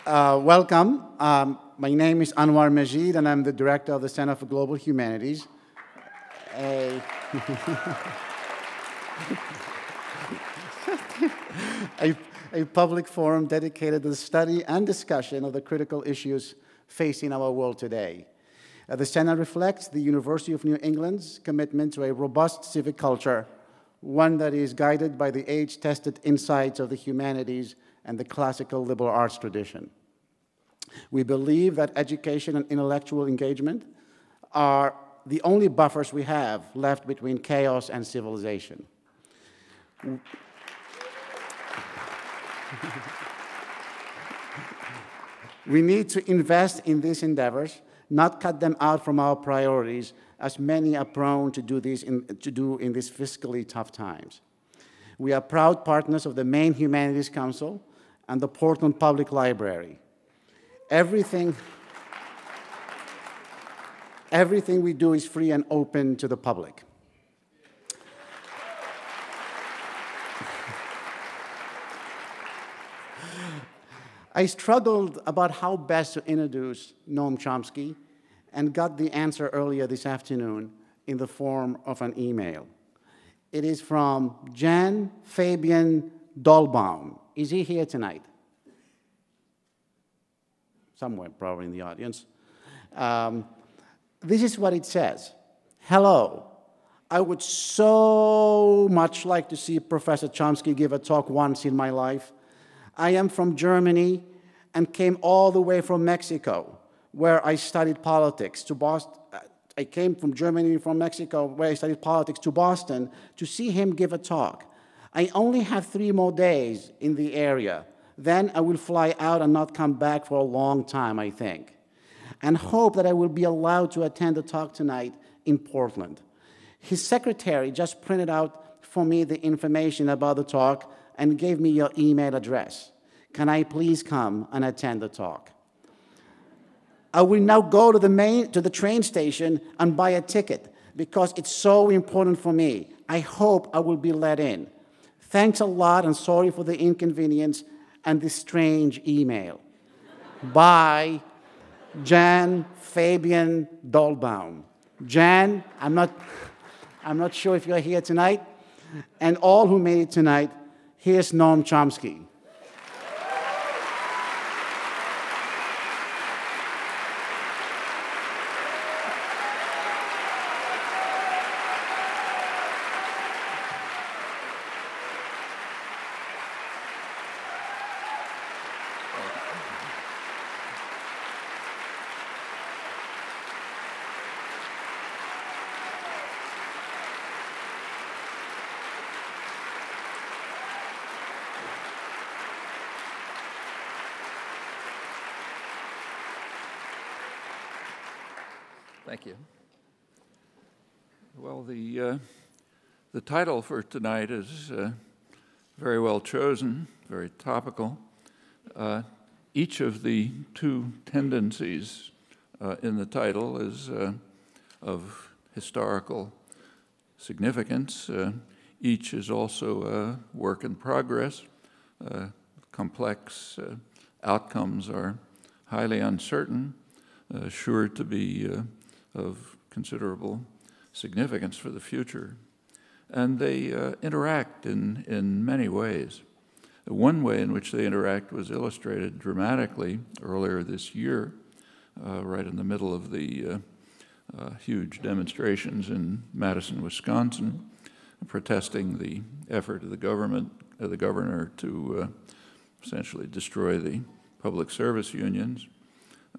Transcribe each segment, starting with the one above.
Welcome. My name is Anouar Majid, and I'm the director of the Center for Global Humanities. A public forum dedicated to the study and discussion of the critical issues facing our world today. The Center reflects the University of New England's commitment to a robust civic culture, one that is guided by the age-tested insights of the humanities and the classical liberal arts tradition. We believe that education and intellectual engagement are the only buffers we have left between chaos and civilization. We need to invest in these endeavors, not cut them out from our priorities, as many are prone to do in these fiscally tough times. We are proud partners of the Maine Humanities Council and the Portland Public Library. Everything we do is free and open to the public. I struggled about how best to introduce Noam Chomsky and got the answer earlier this afternoon in the form of an email. It is from Jan Fabian Dahlbaum. Is he here tonight? Somewhere, probably in the audience. This is what it says. Hello. I would so much like to see Professor Chomsky give a talk once in my life. I am from Germany and came all the way from Mexico, where I studied politics, to Boston. I came from Germany, from Mexico, where I studied politics, to Boston to see him give a talk. I only have 3 more days in the area. Then I will fly out and not come back for a long time, I think, and hope that I will be allowed to attend the talk tonight in Portland. His secretary just printed out for me the information about the talk and gave me your email address. Can I please come and attend the talk? I will now go to the train station and buy a ticket because it's so important for me. I hope I will be let in. Thanks a lot and sorry for the inconvenience and this strange email. By Jan Fabian Dahlbaum. Jan, I'm not sure if you're here tonight, and all who made it tonight, here's Noam Chomsky. Thank you. Well, the title for tonight is very well chosen, very topical. Each of the 2 tendencies in the title is of historical significance. Each is also a work in progress. Complex outcomes are highly uncertain, sure to be of considerable significance for the future. And they interact in many ways. One way in which they interact was illustrated dramatically earlier this year, right in the middle of the huge demonstrations in Madison, Wisconsin, protesting the effort of the governor to essentially destroy the public service unions.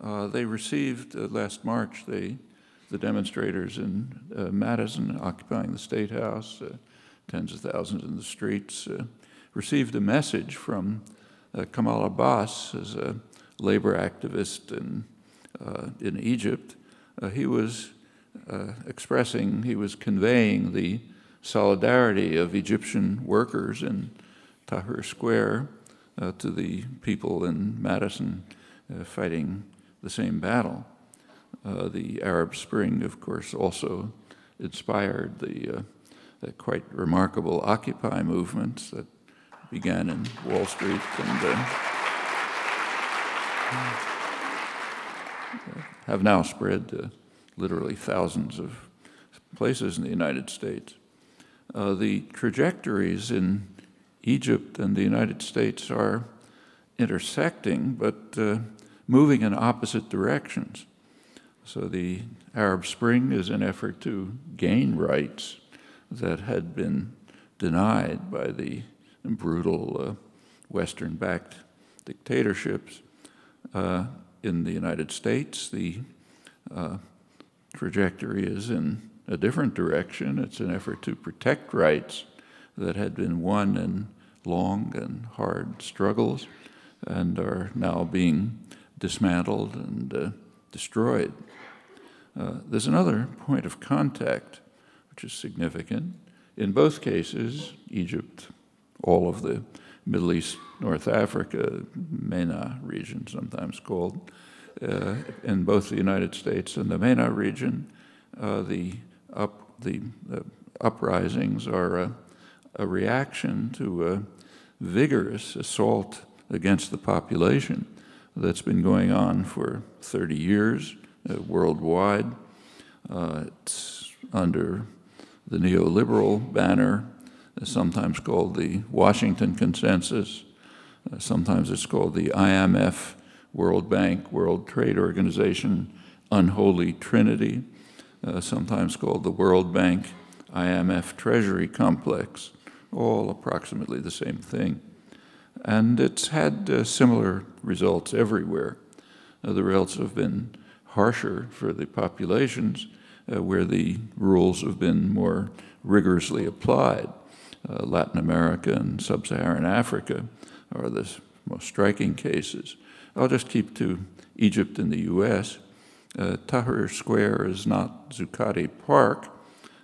They received, last March, the demonstrators in Madison, occupying the State House, tens of thousands in the streets, received a message from Kamal Abbas, as a labor activist in Egypt. He was conveying the solidarity of Egyptian workers in Tahrir Square to the people in Madison fighting the same battle. The Arab Spring, of course, also inspired the quite remarkable Occupy movements that began in Wall Street. And have now spread to literally thousands of places in the United States. The trajectories in Egypt and the United States are intersecting, but moving in opposite directions. So the Arab Spring is an effort to gain rights that had been denied by the brutal Western-backed dictatorships. In the United States, the trajectory is in a different direction. It's an effort to protect rights that had been won in long and hard struggles and are now being dismantled and destroyed. There's another point of contact which is significant. In both cases, Egypt, all of the Middle East, North Africa, MENA region sometimes called, in both the United States and the MENA region, the uprisings are a reaction to a vigorous assault against the population that's been going on for 30 years worldwide. It's under the neoliberal banner, sometimes called the Washington Consensus. Sometimes it's called the IMF, World Bank, World Trade Organization, Unholy Trinity, sometimes called the World Bank, IMF Treasury Complex, all approximately the same thing. And it's had similar results everywhere. The results have been harsher for the populations where the rules have been more rigorously applied. Latin America and Sub-Saharan Africa are the most striking cases. I'll just keep to Egypt and the US. Tahrir Square is not Zuccotti Park,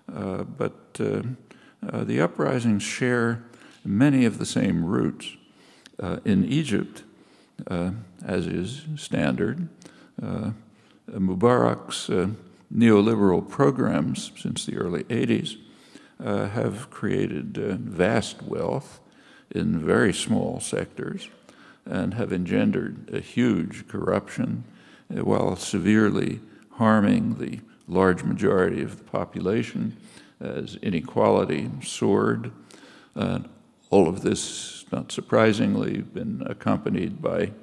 but the uprisings share many of the same roots. In Egypt, as is standard, Mubarak's neoliberal programs since the early 80s have created vast wealth in very small sectors and have engendered a huge corruption while severely harming the large majority of the population as inequality soared. All of this, not surprisingly, been accompanied by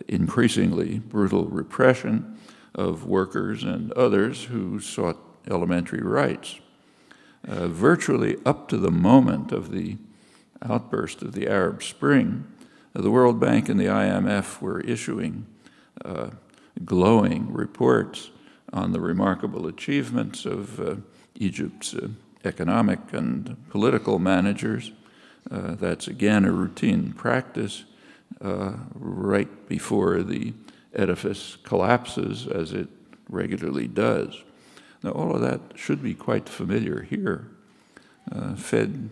increasingly brutal repression of workers and others who sought elementary rights. Virtually up to the moment of the outburst of the Arab Spring, the World Bank and the IMF were issuing glowing reports on the remarkable achievements of Egypt's economic and political managers. That's again a routine practice right before the edifice collapses, as it regularly does. Now, all of that should be quite familiar here. Federal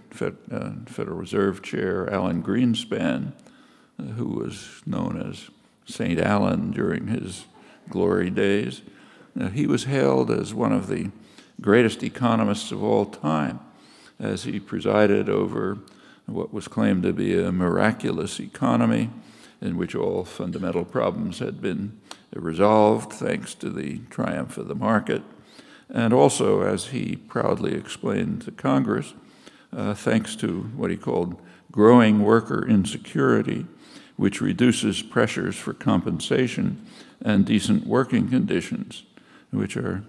Reserve Chair Alan Greenspan, who was known as St. Alan during his glory days, he was hailed as one of the greatest economists of all time, as he presided over what was claimed to be a miraculous economy in which all fundamental problems had been resolved thanks to the triumph of the market, and also, as he proudly explained to Congress, thanks to what he called growing worker insecurity, which reduces pressures for compensation and decent working conditions, which are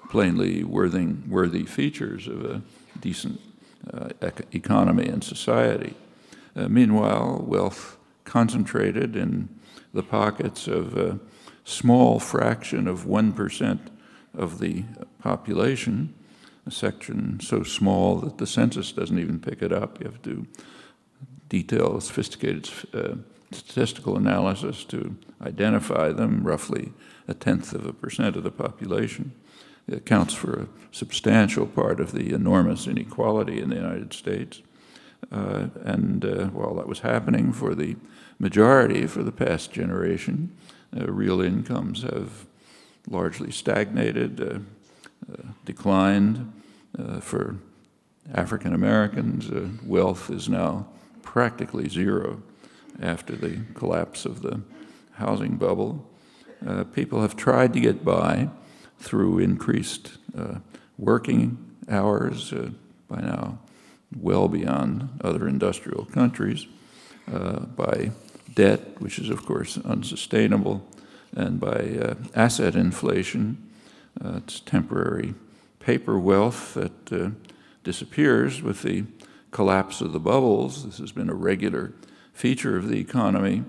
plainly worthy features of a decent economy and society. Meanwhile, wealth concentrated in the pockets of a small fraction of 1% of the population, a section so small that the census doesn't even pick it up. You have to detail sophisticated statistical analysis to identify them, roughly 0.1% of the population. It accounts for a substantial part of the enormous inequality in the United States. While that was happening for the majority for the past generation, real incomes have largely stagnated, declined. For African Americans, wealth is now practically zero after the collapse of the housing bubble. People have tried to get by through increased working hours, by now well beyond other industrial countries, by debt, which is of course unsustainable, and by asset inflation. It's temporary paper wealth that disappears with the collapse of the bubbles. This has been a regular feature of the economy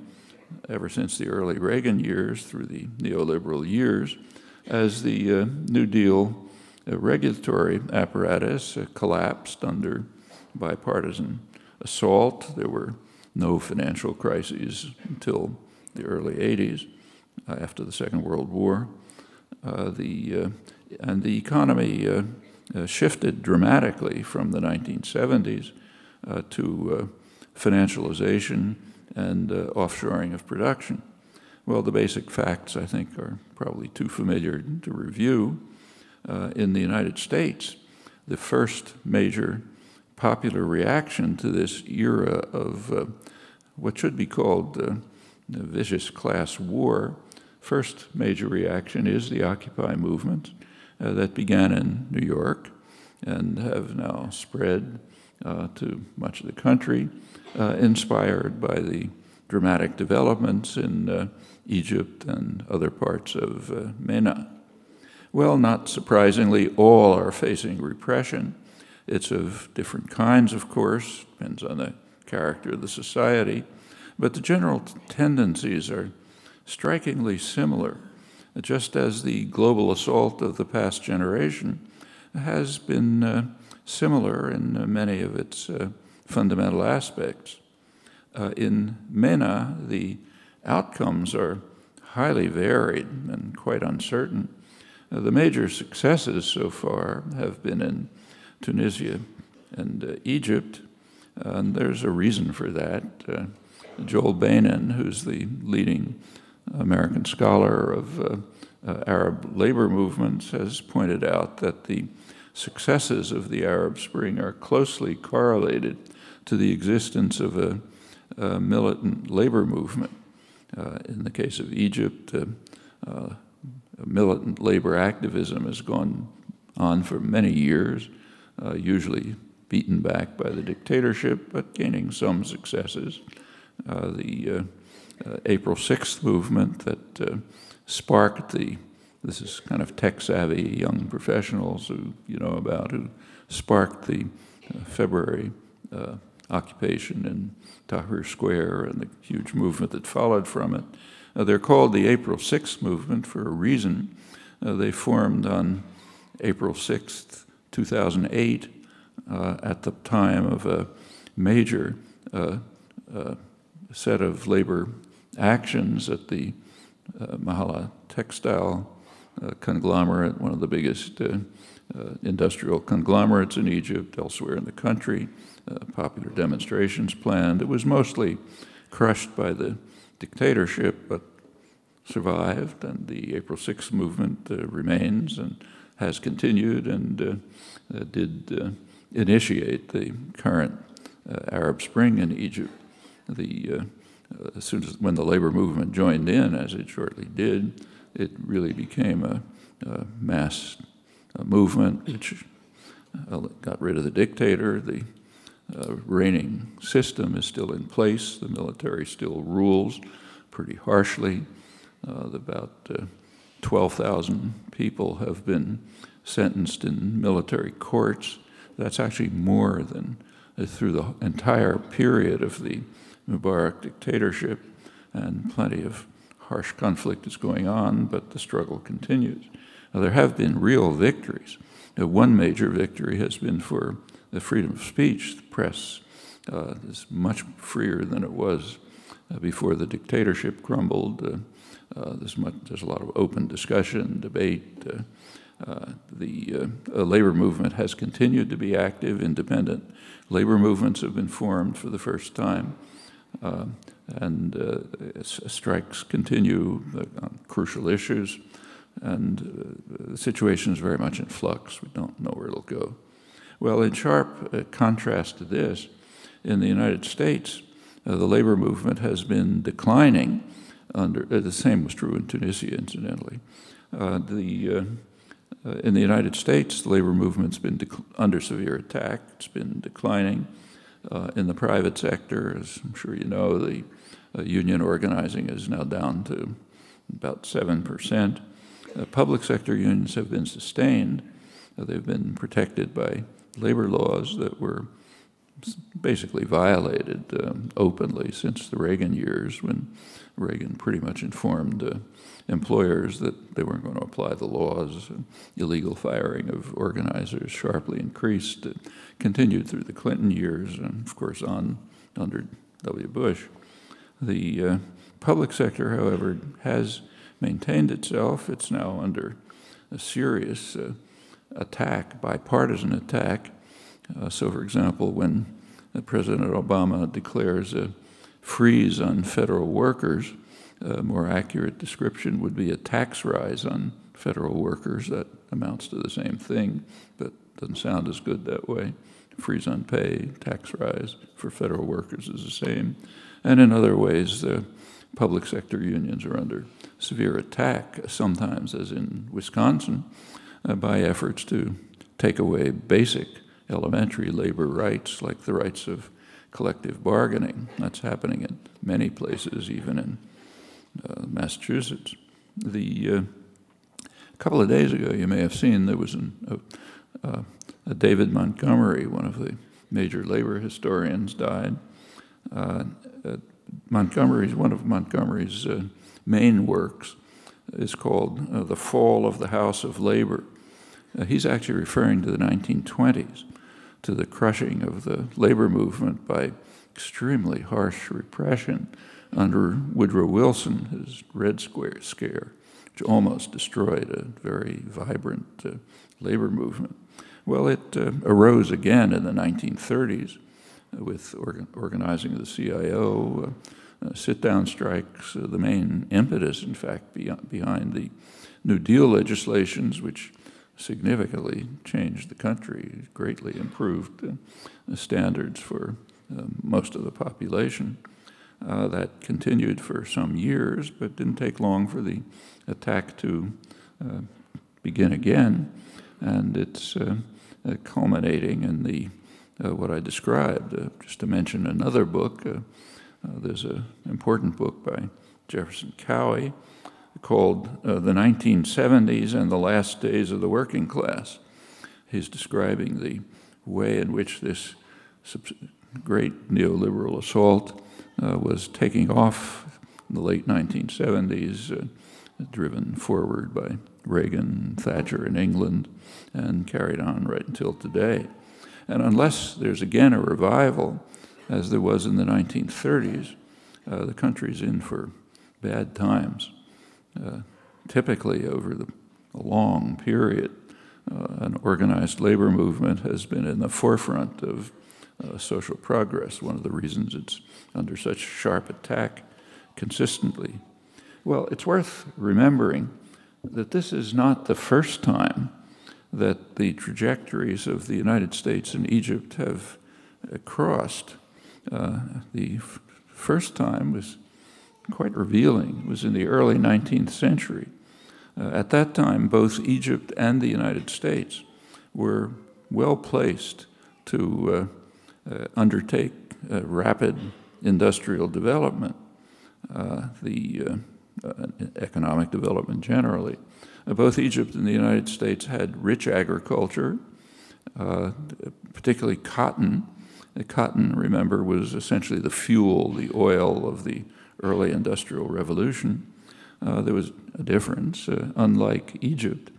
ever since the early Reagan years through the neoliberal years, as the New Deal regulatory apparatus collapsed under bipartisan assault. There were no financial crises until the early 80s, after the Second World War. And the economy shifted dramatically from the 1970s to financialization and offshoring of production. Well, the basic facts, I think, are probably too familiar to review. In the United States, the first major popular reaction to this era of what should be called the vicious class war, first major reaction is the Occupy movement that began in New York and have now spread to much of the country, inspired by the dramatic developments in Egypt and other parts of MENA. Well, not surprisingly, all are facing repression. It's of different kinds, of course, depends on the character of the society, but the general tendencies are strikingly similar, just as the global assault of the past generation has been similar in many of its fundamental aspects. In MENA, the outcomes are highly varied and quite uncertain. The major successes so far have been in Tunisia and Egypt, and there's a reason for that. Joel Bainan, who's the leading American scholar of Arab labor movements, has pointed out that the successes of the Arab Spring are closely correlated to the existence of a militant labor movement. In the case of Egypt, militant labor activism has gone on for many years, usually beaten back by the dictatorship, but gaining some successes. The April 6th movement that sparked this is kind of tech-savvy young professionals who you know about, who sparked the February occupation in Tahrir Square and the huge movement that followed from it. They're called the April 6th movement for a reason. They formed on April 6th, 2008, at the time of a major set of labor actions at the Mahala textile conglomerate, one of the biggest industrial conglomerates in Egypt, elsewhere in the country. Popular demonstrations planned. It was mostly crushed by the dictatorship, but survived, and the April 6th movement remains and has continued and did initiate the current Arab Spring in Egypt. As soon as when the labor movement joined in, as it shortly did, it really became a mass movement which got rid of the dictator. The reigning system is still in place. The military still rules pretty harshly. About 12,000 people have been sentenced in military courts. That's actually more than through the entire period of the Mubarak dictatorship, and plenty of harsh conflict is going on, but the struggle continues. Now, there have been real victories. One major victory has been for the freedom of speech. The press is much freer than it was before the dictatorship crumbled. There's a lot of open discussion, debate. The labor movement has continued to be active. Independent labor movements have been formed for the first time. Strikes continue on crucial issues, and the situation is very much in flux. We don't know where it'll go. Well, in sharp contrast to this, in the United States, the labor movement has been declining the same was true in Tunisia, incidentally. In the United States, the labor movement's been under severe attack. It's been declining. In the private sector, as I'm sure you know, the union organizing is now down to about 7%. Public sector unions have been sustained. They've been protected by labor laws that were basically violated openly since the Reagan years, when Reagan pretty much informed employers that they weren't going to apply the laws. Illegal firing of organizers sharply increased. It continued through the Clinton years and, of course, on under W. Bush. The public sector, however, has maintained itself. It's now under a serious attack, bipartisan attack. So, for example, when President Obama declares a freeze on federal workers, a more accurate description would be a tax rise on federal workers. That amounts to the same thing, but doesn't sound as good that way. Freeze on pay, tax rise for federal workers is the same. And in other ways, the public sector unions are under severe attack, sometimes, as in Wisconsin, by efforts to take away basic elementary labor rights, like the rights of collective bargaining. That's happening in many places, even in Massachusetts. A couple of days ago, you may have seen there was a David Montgomery, one of the major labor historians, died. One of Montgomery's main works is called The Fall of the House of Labor. He's actually referring to the 1920s, to the crushing of the labor movement by extremely harsh repression under Woodrow Wilson, his Red Scare, which almost destroyed a very vibrant labor movement. Well, it arose again in the 1930s with organizing of the CIO, sit-down strikes, the main impetus, in fact, behind the New Deal legislations, which significantly changed the country, greatly improved the standards for most of the population. That continued for some years, but didn't take long for the attack to begin again, and it's culminating in the what I described. Just to mention another book, there's an important book by Jefferson Cowie called The 1970s and the Last Days of the Working Class. He's describing the way in which this great neoliberal assault was taking off in the late 1970s, driven forward by Reagan, Thatcher in England, and carried on right until today. And unless there's again a revival, as there was in the 1930s, the country's in for bad times. Typically, over a long period, an organized labor movement has been in the forefront of social progress, one of the reasons it's under such sharp attack consistently. Well, it's worth remembering that this is not the first time that the trajectories of the United States and Egypt have crossed. The first time was quite revealing. It was in the early 19th century. At that time, both Egypt and the United States were well placed to undertake rapid industrial development, economic development generally. Both Egypt and the United States had rich agriculture, particularly cotton. Cotton, remember, was essentially the fuel, the oil of the early industrial revolution. There was a difference. Unlike Egypt,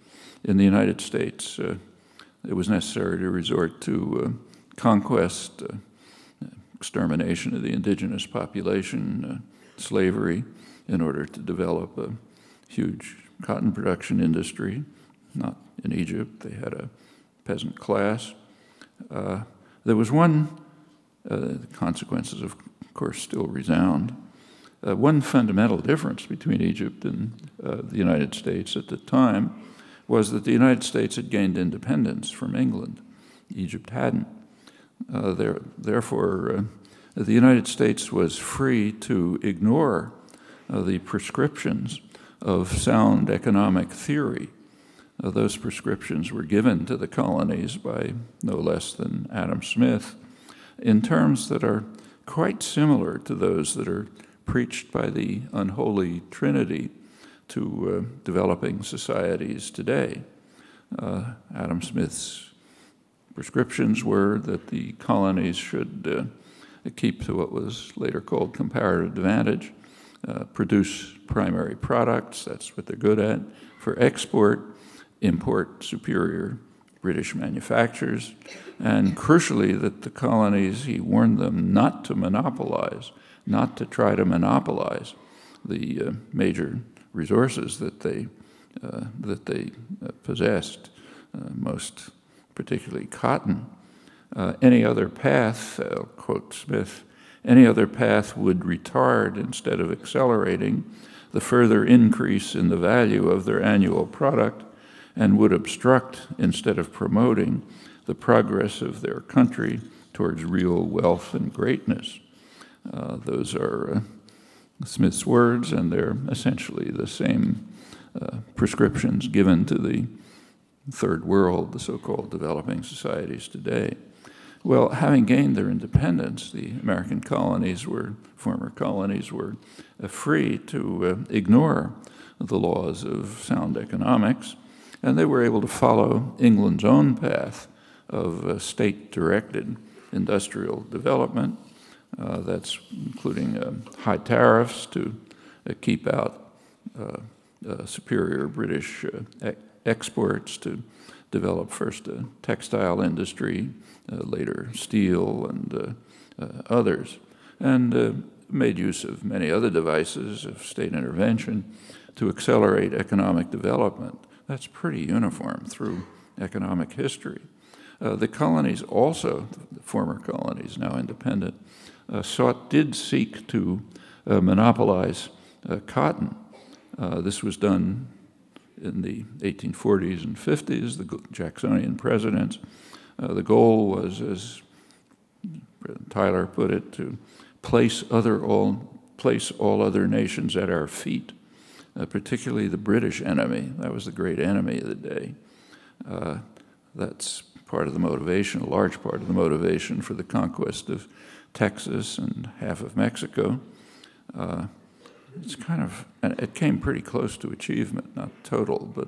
in the United States, it was necessary to resort to conquest, extermination of the indigenous population, slavery, in order to develop a huge cotton production industry. Not in Egypt. They had a peasant class. There was one, the consequences, of course, still resound. One fundamental difference between Egypt and the United States at the time was that the United States had gained independence from England. Egypt hadn't. Therefore, the United States was free to ignore the prescriptions of sound economic theory. Those prescriptions were given to the colonies by no less than Adam Smith in terms that are quite similar to those that are preached by the unholy trinity to developing societies today. Adam Smith's prescriptions were that the colonies should keep to what was later called comparative advantage, produce primary products, that's what they're good at, for export, import superior British manufacturers, and crucially that the colonies, he warned them not to monopolize, not to try to monopolize the major resources that they possessed, most particularly cotton. Any other path, I'll quote Smith, any other path would retard instead of accelerating the further increase in the value of their annual product and would obstruct instead of promoting the progress of their country towards real wealth and greatness. Those are Smith's words, and they're essentially the same prescriptions given to the third world, the so-called developing societies today. Well, having gained their independence, the American colonies former colonies were free to ignore the laws of sound economics, and they were able to follow England's own path of state-directed industrial development. That's including high tariffs to keep out superior British exports, to develop first a textile industry, later steel and others, and made use of many other devices of state intervention to accelerate economic development. That's pretty uniform through economic history. The colonies also, the former colonies, now independent, did seek to monopolize cotton. This was done in the 1840s and 50s, the Jacksonian presidents. The goal was, as President Tyler put it, to place all other nations at our feet, particularly the British enemy. That was the great enemy of the day. That's part of the motivation, a large part of the motivation for the conquest of Texas and half of Mexico. It came pretty close to achievement, not total, but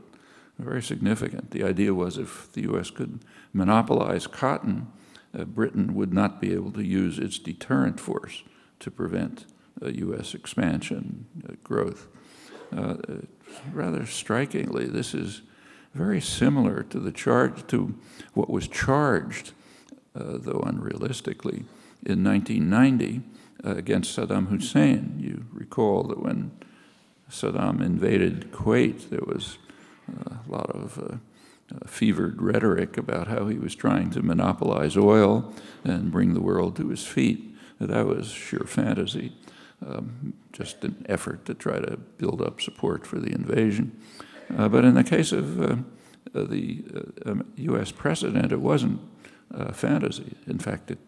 very significant. The idea was if the U.S. could monopolize cotton, Britain would not be able to use its deterrent force to prevent U.S. expansion, growth. Rather strikingly, this is very similar to what was charged, though unrealistically, in 1990 against Saddam Hussein. You recall that when Saddam invaded Kuwait, there was a lot of fevered rhetoric about how he was trying to monopolize oil and bring the world to his feet. That was sheer fantasy, just an effort to try to build up support for the invasion. But in the case of the U.S. president, it wasn't fantasy. In fact, it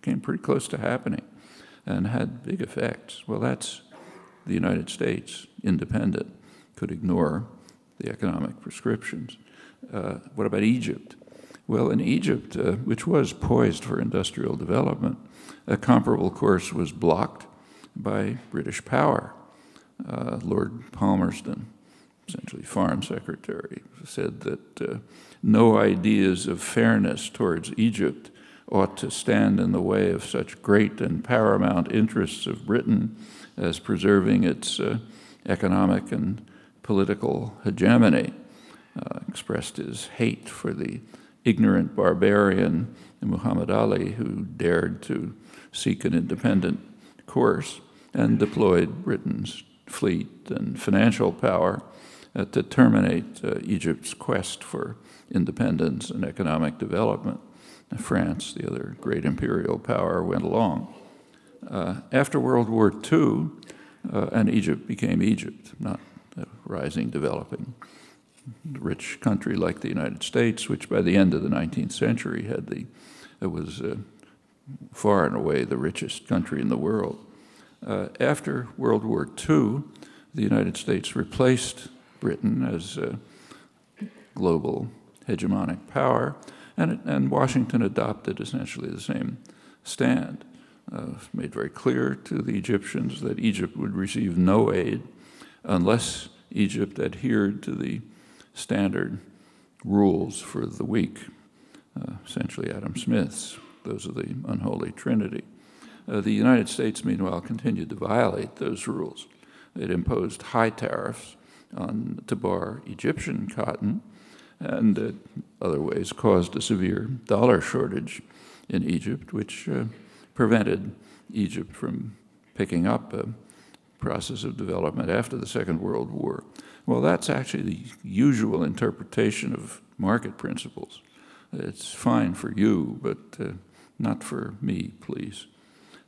came pretty close to happening and had big effects. Well, that's the United States, independent, could ignore the economic prescriptions. What about Egypt? Well, in Egypt, which was poised for industrial development, a comparable course was blocked by British power. Lord Palmerston, essentially Foreign Secretary, said that no ideas of fairness towards Egypt ought to stand in the way of such great and paramount interests of Britain as preserving its economic and political hegemony. Expressed his hate for the ignorant barbarian Muhammad Ali, who dared to seek an independent course and deployed Britain's fleet and financial power to terminate Egypt's quest for independence and economic development. France, the other great imperial power, went along. After World War II, and Egypt became Egypt, not a rising, developing, rich country like the United States, which by the end of the 19th century was far and away the richest country in the world. After World War II, the United States replaced Britain as a global hegemonic power, and Washington adopted essentially the same stand. Made very clear to the Egyptians that Egypt would receive no aid unless Egypt adhered to the standard rules for the weak, essentially Adam Smith's. Those are the unholy trinity. The United States, meanwhile, continued to violate those rules. It imposed high tariffs to bar Egyptian cotton, and in other ways caused a severe dollar shortage in Egypt, which prevented Egypt from picking up a process of development after the Second World War. Well, that's actually the usual interpretation of market principles. It's fine for you, but not for me, please.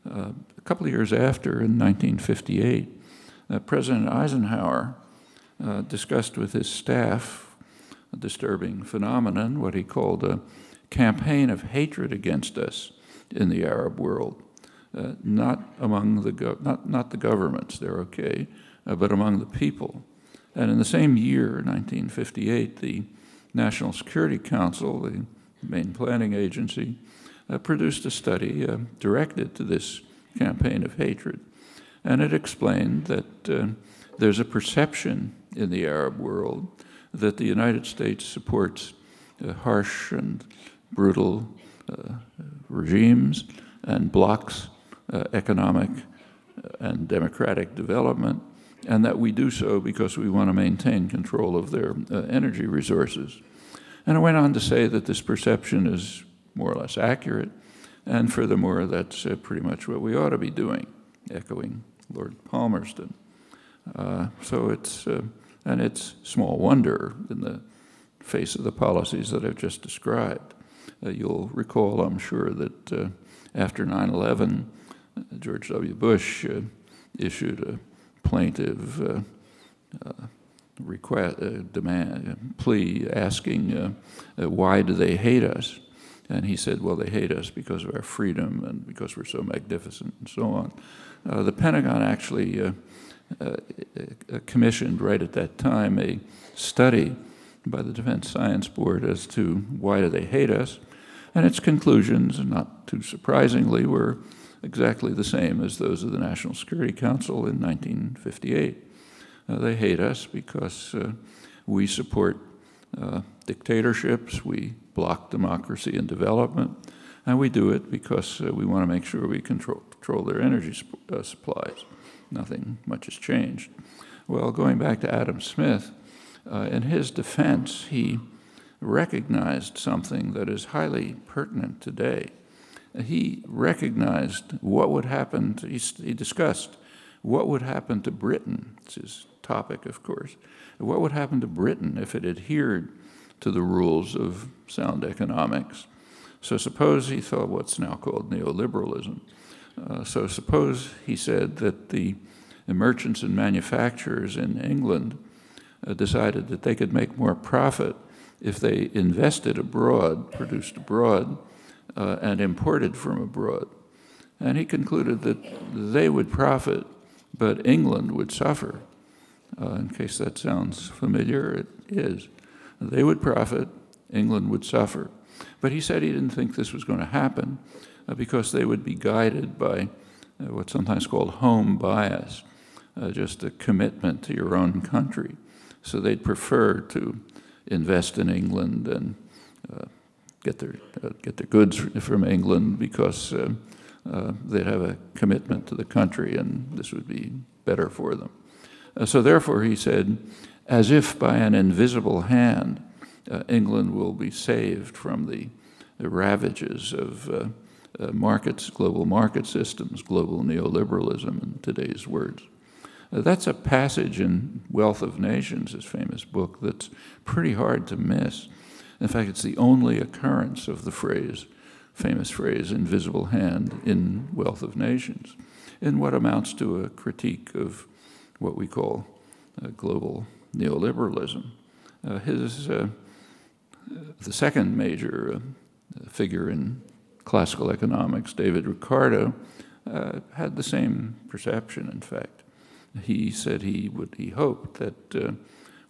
A couple of years after, in 1958, President Eisenhower discussed with his staff a disturbing phenomenon, what he called a campaign of hatred against us in the Arab world, not among not the governments, they're okay, but among the people. And in the same year, 1958, the National Security Council, the main planning agency, produced a study directed to this campaign of hatred. And it explained that there's a perception in the Arab world that the United States supports harsh and brutal regimes and blocks economic and democratic development, and that we do so because we want to maintain control of their energy resources. And it went on to say that this perception is more or less accurate, and furthermore, that's pretty much what we ought to be doing, echoing Lord Palmerston. So it's small wonder in the face of the policies that I've just described. You'll recall, I'm sure, that after 9/11, George W. Bush issued a plaintive plea asking, why do they hate us? And he said, well, they hate us because of our freedom and because we're so magnificent and so on. The Pentagon actually commissioned right at that time a study by the Defense Science Board as to why do they hate us, and its conclusions, not too surprisingly, were exactly the same as those of the National Security Council in 1958. They hate us because we support dictatorships, we block democracy and development, and we do it because we want to make sure we control their energy supplies. Nothing much has changed. Well, going back to Adam Smith, in his defense, he recognized something that is highly pertinent today. He recognized what would happen, he discussed what would happen to Britain, it's his topic, of course, what would happen to Britain if it adhered to the rules of sound economics. So suppose he thought what's now called neoliberalism. So suppose he said that the merchants and manufacturers in England decided that they could make more profit if they invested abroad, produced abroad, and imported from abroad. And he concluded that they would profit, but England would suffer. In case that sounds familiar, it is. They would profit, England would suffer. But he said he didn't think this was going to happen because they would be guided by what's sometimes called home bias, just a commitment to your own country. So they'd prefer to invest in England and get their goods from England because they'd have a commitment to the country and this would be better for them. So therefore, he said, as if by an invisible hand, England will be saved from the ravages of markets, global market systems, global neoliberalism, in today's words. That's a passage in Wealth of Nations, his famous book, that's pretty hard to miss. In fact, it's the only occurrence of the phrase, famous phrase, invisible hand, in Wealth of Nations, in what amounts to a critique of what we call global neoliberalism. The second major figure in classical economics, David Ricardo, had the same perception, in fact. He said he hoped that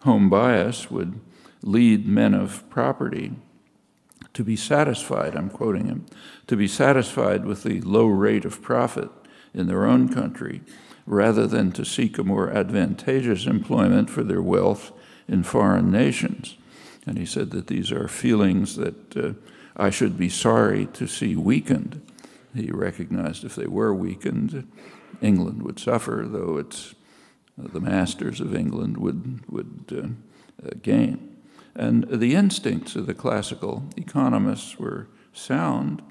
home bias would lead men of property to be satisfied, I'm quoting him, to be satisfied with the low rate of profit in their own country, rather than to seek a more advantageous employment for their wealth in foreign nations. And he said that these are feelings that I should be sorry to see weakened. He recognized if they were weakened, England would suffer, though it's the masters of England would gain. And the instincts of the classical economists were sound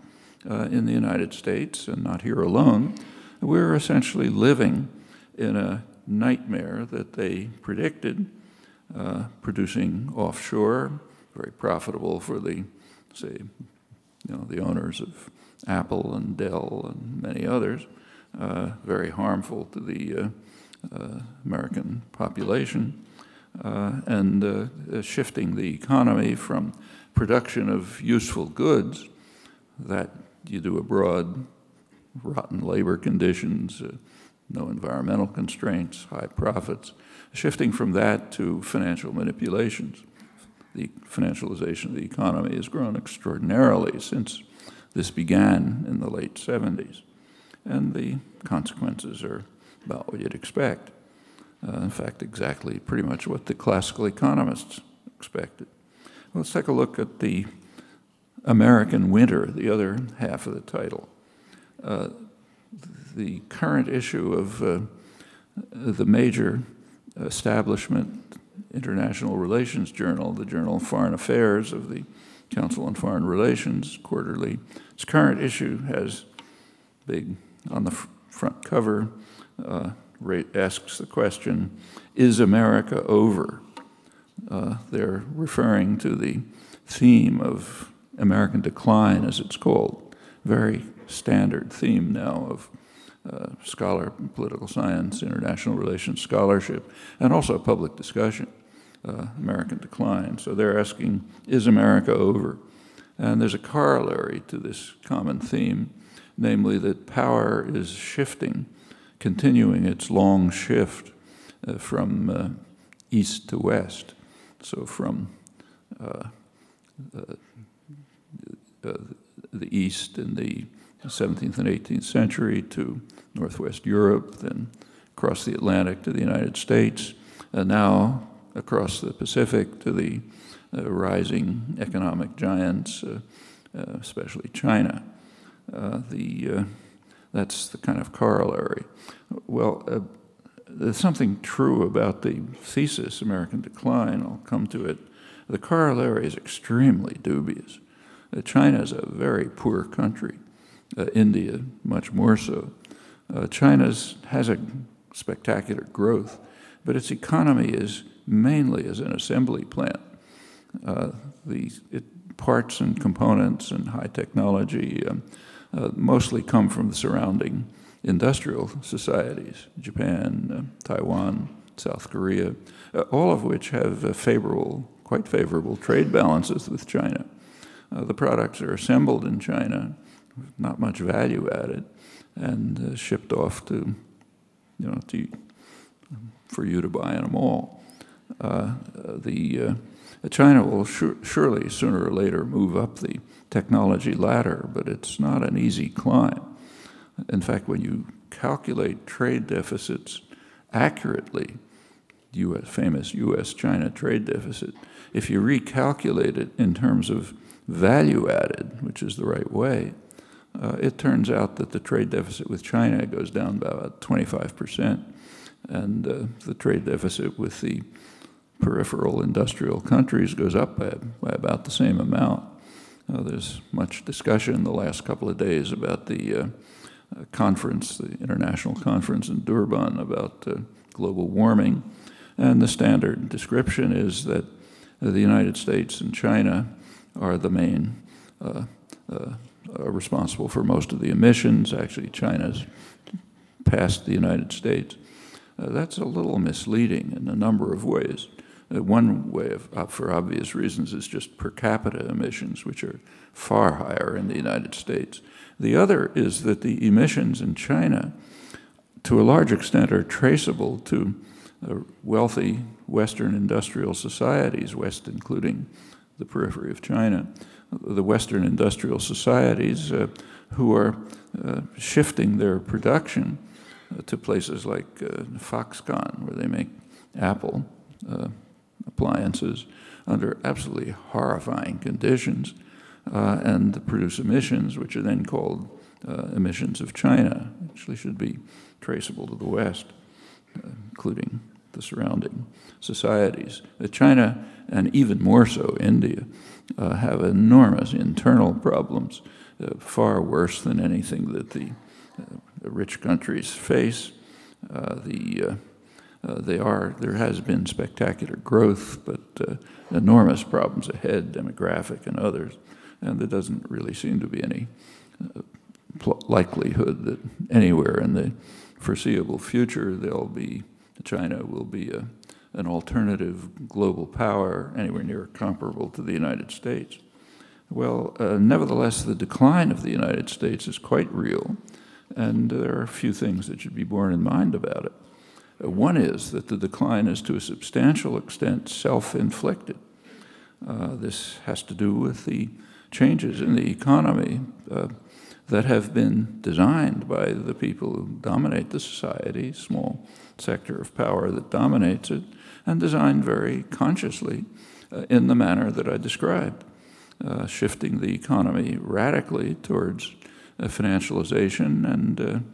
in the United States, and not here alone. We're essentially living in a nightmare that they predicted, producing offshore, very profitable for the, say, the owners of Apple and Dell and many others, very harmful to the American population, and shifting the economy from production of useful goods that you do abroad, rotten labor conditions, no environmental constraints, high profits, shifting from that to financial manipulations. The financialization of the economy has grown extraordinarily since this began in the late 70s, and the consequences are about what you'd expect. In fact, exactly pretty much what the classical economists expected. Well, let's take a look at the American winter, the other half of the title. The current issue of the major establishment international relations journal, the Journal of Foreign Affairs of the Council on Foreign Relations, quarterly. Its current issue has big, on the front cover, asks the question, is America over? They're referring to the theme of American decline, as it's called, very standard theme now of political science, international relations scholarship, and also public discussion, American decline. So they're asking, is America over? And there's a corollary to this common theme, namely that power is shifting, continuing its long shift from east to west. So from the east in the 17th and 18th century to Northwest Europe, then across the Atlantic to the United States, and now across the Pacific to the rising economic giants, especially China. That's the kind of corollary. Well, there's something true about the thesis, American decline. I'll come to it. The corollary is extremely dubious. China is a very poor country. India, much more so. China has a spectacular growth, but its economy is mainly as an assembly plant. Parts and components and high technology mostly come from the surrounding industrial societies, Japan, Taiwan, South Korea, all of which have quite favorable trade balances with China. The products are assembled in China, not much value added, and shipped off for you to buy in a mall. China will surely sooner or later move up the technology ladder, but it's not an easy climb. In fact, when you calculate trade deficits accurately, famous U.S.-China trade deficit, if you recalculate it in terms of value added, which is the right way, it turns out that the trade deficit with China goes down by about 25%, and the trade deficit with the peripheral industrial countries goes up by about the same amount. There's much discussion the last couple of days about the conference, the international conference in Durban about global warming, and the standard description is that the United States and China are the main responsible for most of the emissions. Actually, China's passed the United States. That's a little misleading in a number of ways. One way, for obvious reasons, is just per capita emissions, which are far higher in the United States. The other is that the emissions in China, to a large extent, are traceable to wealthy Western industrial societies, West including the periphery of China, the Western industrial societies who are shifting their production to places like Foxconn, where they make Apple appliances under absolutely horrifying conditions and produce emissions, which are then called emissions of China. Actually should be traceable to the West, including the surrounding societies. China, and even more so India, have enormous internal problems, far worse than anything that the rich countries face. There has been spectacular growth, but enormous problems ahead, demographic and others, and there doesn't really seem to be any likelihood that anywhere in the foreseeable future China will be an alternative global power anywhere near comparable to the United States. Well, nevertheless, the decline of the United States is quite real, and there are a few things that should be borne in mind about it. One is that the decline is to a substantial extent self-inflicted. This has to do with the changes in the economy that have been designed by the people who dominate the society, small sector of power that dominates it, and designed very consciously in the manner that I described, shifting the economy radically towards financialization and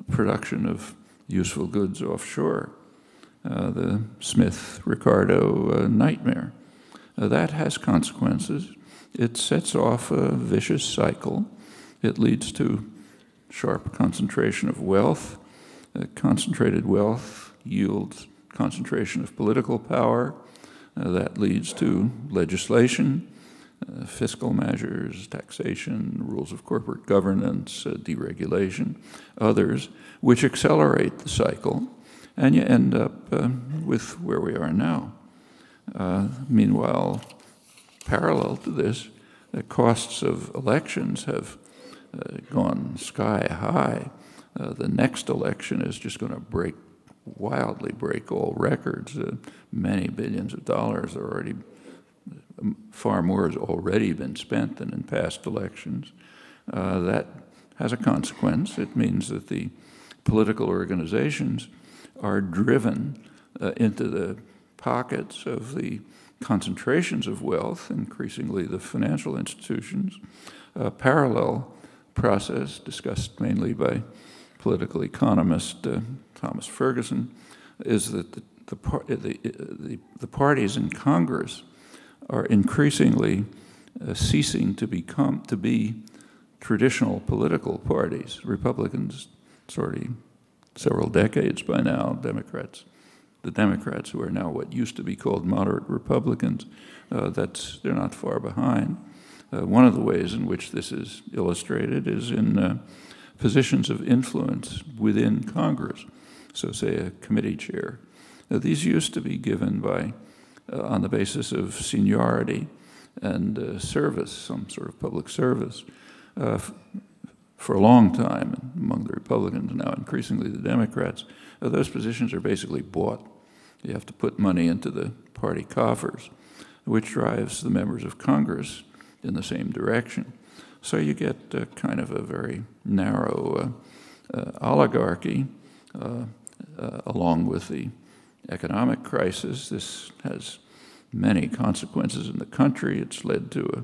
production of useful goods offshore, the Smith-Ricardo nightmare. That has consequences. It sets off a vicious cycle. It leads to sharp concentration of wealth. Concentrated wealth yields concentration of political power. That leads to legislation, fiscal measures, taxation, rules of corporate governance, deregulation, others, which accelerate the cycle, and you end up with where we are now. Meanwhile, parallel to this, the costs of elections have gone sky high. The next election is just going to wildly break all records. Many billions of dollars are already, far more has already been spent than in past elections. That has a consequence. It means that the political organizations are driven into the pockets of the concentrations of wealth, increasingly the financial institutions. A parallel process discussed mainly by political economist Thomas Ferguson is that the parties in Congress are increasingly ceasing to be traditional political parties. Republicans, already several decades by now, the Democrats who are now what used to be called moderate Republicans, they're not far behind. One of the ways in which this is illustrated is in positions of influence within Congress. So say a committee chair. These used to be given on the basis of seniority and service, some sort of public service, for a long time among the Republicans, now increasingly the Democrats. Those positions are basically bought. You have to put money into the party coffers, which drives the members of Congress in the same direction. So you get kind of a very narrow oligarchy along with the economic crisis. This has many consequences in the country. It's led to a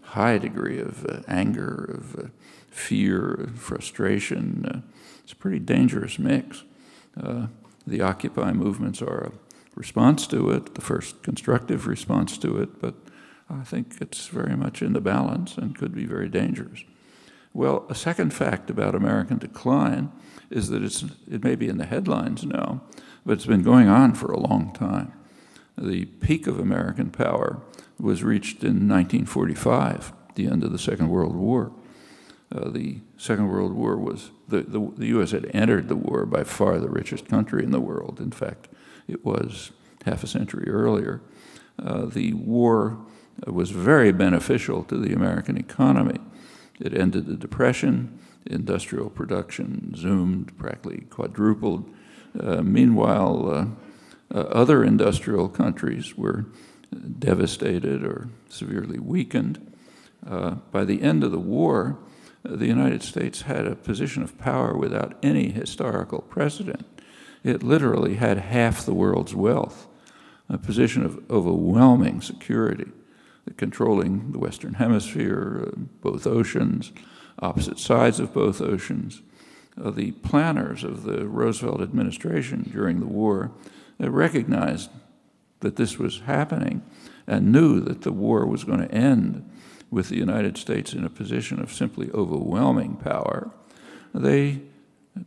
high degree of anger, of fear, of frustration. It's a pretty dangerous mix. The Occupy movements are a response to it, the first constructive response to it, but I think it's very much in the balance and could be very dangerous. Well, a second fact about American decline is that it may be in the headlines now, but it's been going on for a long time. The peak of American power was reached in 1945, the end of the Second World War. The Second World War was, the U.S. had entered the war by far the richest country in the world. In fact, it was half a century earlier. The war was very beneficial to the American economy. It ended the Depression, industrial production zoomed, practically quadrupled. Meanwhile, other industrial countries were devastated or severely weakened. By the end of the war, the United States had a position of power without any historical precedent. It literally had half the world's wealth, a position of overwhelming security, controlling the Western Hemisphere, both oceans, opposite sides of both oceans. The planners of the Roosevelt administration during the war recognized that this was happening and knew that the war was going to end with the United States in a position of simply overwhelming power. They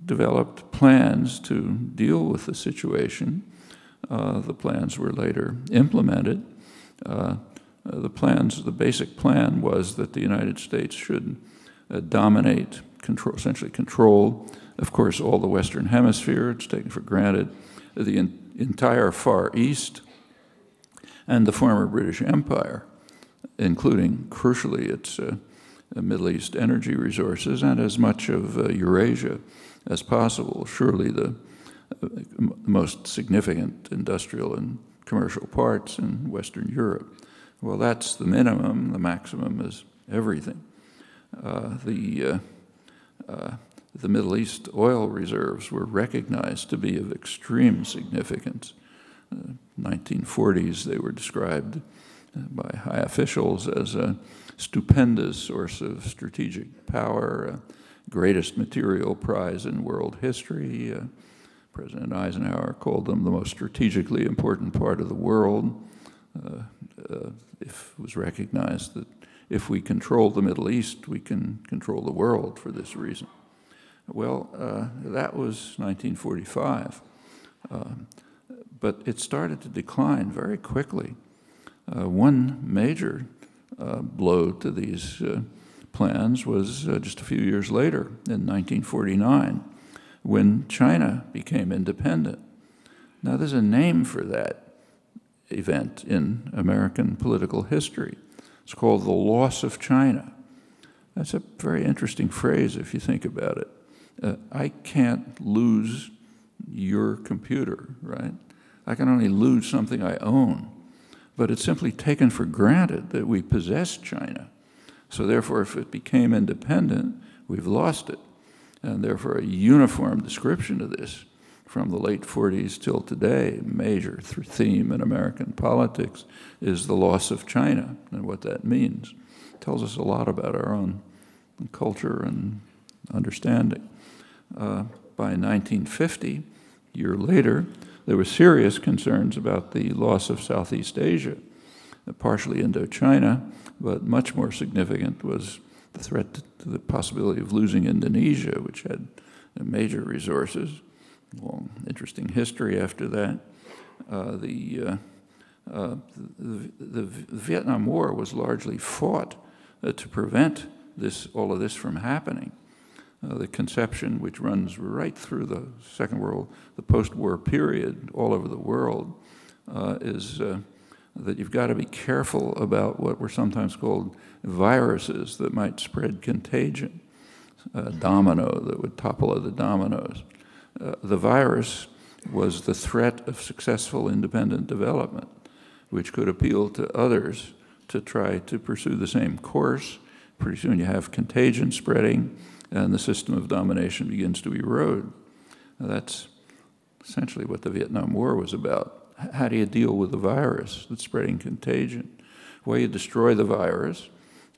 developed plans to deal with the situation. The plans were later implemented. The basic plan was that the United States should dominate, essentially control, of course, all the Western Hemisphere. It's taken for granted the entire Far East and the former British Empire, including, crucially, its Middle East energy resources and as much of Eurasia as possible. Surely the most significant industrial and commercial parts in Western Europe. Well, that's the minimum. The maximum is everything. The Middle East oil reserves were recognized to be of extreme significance. 1940s, they were described by high officials as a stupendous source of strategic power, greatest material prize in world history. President Eisenhower called them the most strategically important part of the world. It was recognized that if we control the Middle East, we can control the world for this reason. Well, that was 1945. But it started to decline very quickly. One major blow to these plans was just a few years later, in 1949, when China became independent. Now, there's a name for that event in American political history. It's called the loss of China. That's a very interesting phrase if you think about it. I can't lose your computer, right? I can only lose something I own. But it's simply taken for granted that we possess China. So therefore, if it became independent, we've lost it. And therefore, a uniform description of this from the late 40s till today, major theme in American politics, is the loss of China and what that means. It tells us a lot about our own culture and understanding. By 1950, a year later, there were serious concerns about the loss of Southeast Asia, partially Indochina, but much more significant was the threat to the possibility of losing Indonesia, which had major resources. Long, interesting history after that. The Vietnam War was largely fought to prevent all of this from happening. The conception, which runs right through the the post-war period all over the world, is that you've got to be careful about what were sometimes called viruses that might spread contagion, a domino that would topple other dominoes. The virus was the threat of successful independent development, which could appeal to others to try to pursue the same course. Pretty soon you have contagion spreading, and the system of domination begins to erode. Now, that's essentially what the Vietnam War was about. How do you deal with the virus that's spreading contagion? Well, you destroy the virus,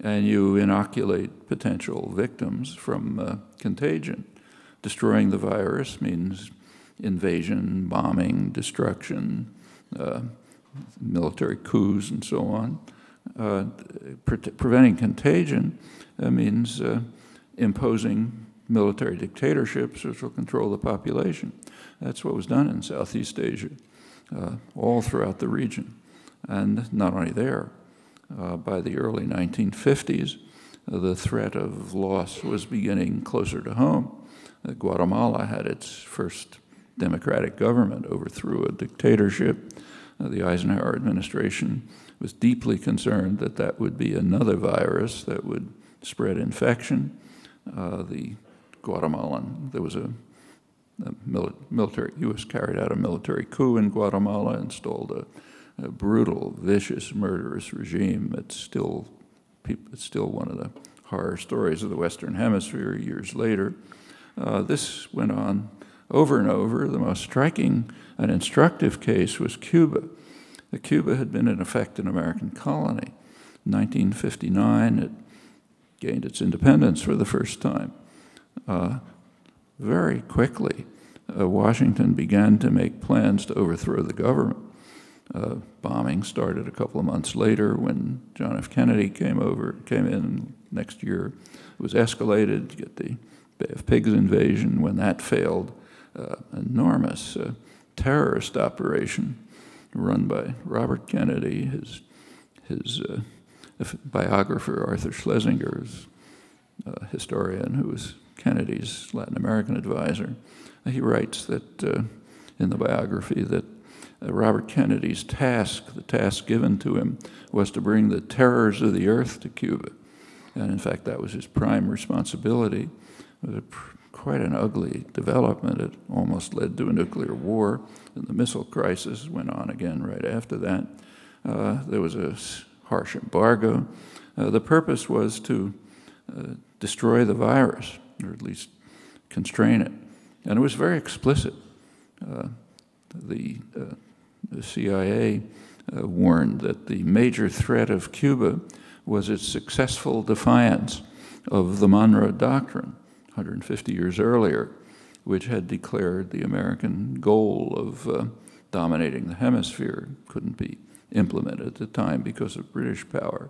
and you inoculate potential victims from contagion. Destroying the virus means invasion, bombing, destruction, military coups, and so on. Preventing contagion means imposing military dictatorships which will control the population. That's what was done in Southeast Asia, all throughout the region. And not only there, by the early 1950s, the threat of loss was beginning closer to home. Guatemala had its first democratic government, overthrew a dictatorship. The Eisenhower administration was deeply concerned that that would be another virus that would spread infection. The Guatemalan, there was a military, U.S. carried out a military coup in Guatemala, installed a brutal, vicious, murderous regime. It's still one of the horror stories of the Western Hemisphere years later. This went on over and over. The most striking and instructive case was Cuba. Cuba had been in effect an American colony. In 1959, it gained its independence for the first time. Very quickly, Washington began to make plans to overthrow the government. Bombing started a couple of months later when John F. Kennedy came in next year. It was escalated to get the Bay of Pigs invasion. When that failed, enormous terrorist operation run by Robert Kennedy, his biographer Arthur Schlesinger, a historian who was Kennedy's Latin American advisor. He writes that in the biography that Robert Kennedy's the task given to him, was to bring the terrors of the earth to Cuba. And in fact, that was his prime responsibility. It was quite an ugly development. It almost led to a nuclear war, and the missile crisis went on again right after that. There was a harsh embargo. The purpose was to destroy the virus, or at least constrain it. And it was very explicit. The CIA warned that the major threat of Cuba was its successful defiance of the Monroe Doctrine 150 years earlier, which had declared the American goal of dominating the hemisphere couldn't be implemented at the time because of British power.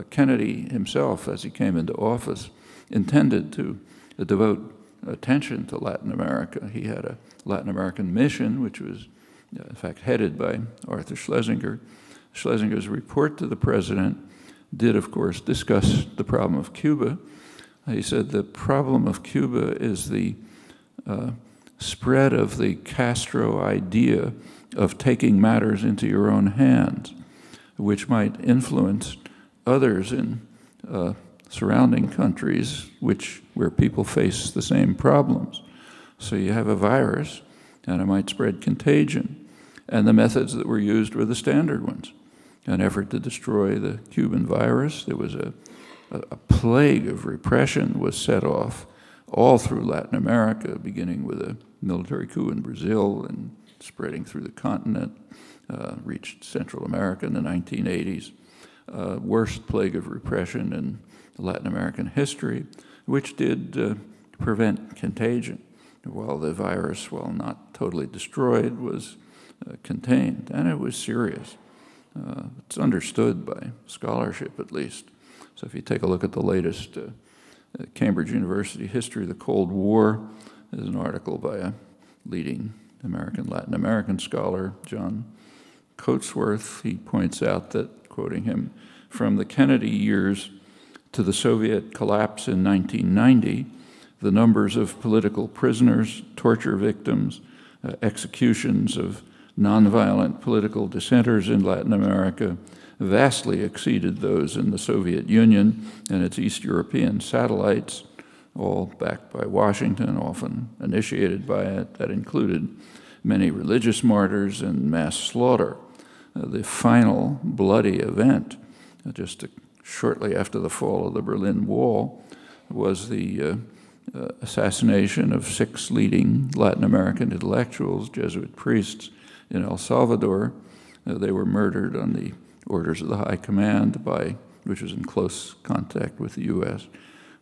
Kennedy himself, as he came into office, intended to devote attention to Latin America. He had a Latin American mission, which was, in fact, headed by Arthur Schlesinger. Schlesinger's report to the president did, of course, discuss the problem of Cuba. He said the problem of Cuba is the spread of the Castro idea of taking matters into your own hands, which might influence others in surrounding countries where people face the same problems. So you have a virus, and it might spread contagion. And the methods that were used were the standard ones. An effort to destroy the Cuban virus. There was a plague of repression was set off all through Latin America, beginning with a military coup in Brazil and spreading through the continent, reached Central America in the 1980s. Worst plague of repression in Latin American history, which did prevent contagion, while the virus, while not totally destroyed, was contained, and it was serious. It's understood by scholarship, at least. So if you take a look at the latest Cambridge University history of the Cold War, there's an article by a leading Latin American scholar, John Coatsworth. He points out that, quoting him, from the Kennedy years to the Soviet collapse in 1990, the numbers of political prisoners, torture victims, executions of nonviolent political dissenters in Latin America vastly exceeded those in the Soviet Union and its East European satellites, all backed by Washington, often initiated by it. That included many religious martyrs and mass slaughter. The final bloody event, just shortly after the fall of the Berlin Wall, was the assassination of 6 leading Latin American intellectuals, Jesuit priests, in El Salvador. They were murdered on the orders of the High Command, which was in close contact with the U.S.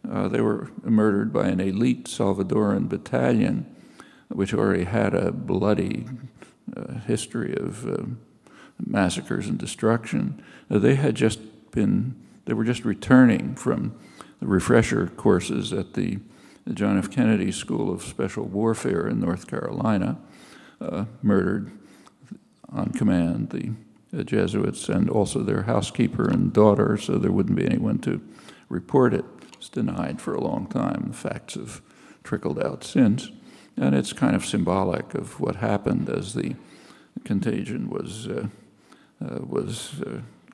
They were murdered by an elite Salvadoran battalion, which already had a bloody history of massacres and destruction. They were just returning from the refresher courses at the John F. Kennedy School of Special Warfare in North Carolina, murdered on command the Jesuits and also their housekeeper and daughter, so there wouldn't be anyone to report it. It's denied for a long time. The facts have trickled out since. And it's kind of symbolic of what happened as the contagion was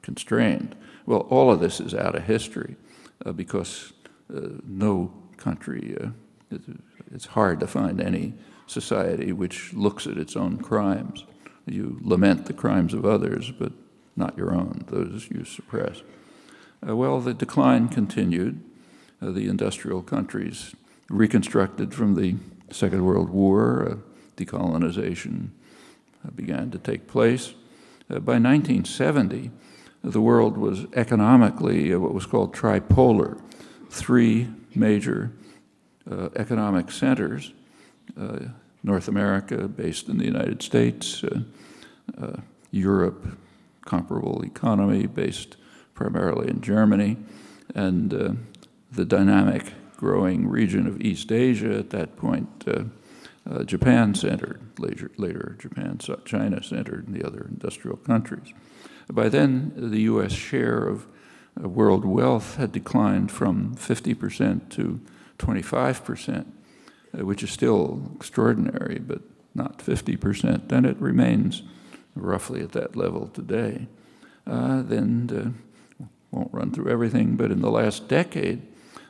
constrained. Well, all of this is out of history because no country, it's hard to find any society which looks at its own crimes. You lament the crimes of others, but not your own. Those you suppress. Well, the decline continued. The industrial countries reconstructed from the Second World War, decolonization began to take place. By 1970, the world was economically what was called tripolar, three major economic centers, North America, based in the United States, Europe, comparable economy, based primarily in Germany, and the dynamic growing region of East Asia, at that point Japan-centered, later China-centered, and the other industrial countries. By then, the U.S. share of world wealth had declined from 50% to 25%, which is still extraordinary, but not 50%, and it remains roughly at that level today. Won't run through everything, but in the last decade,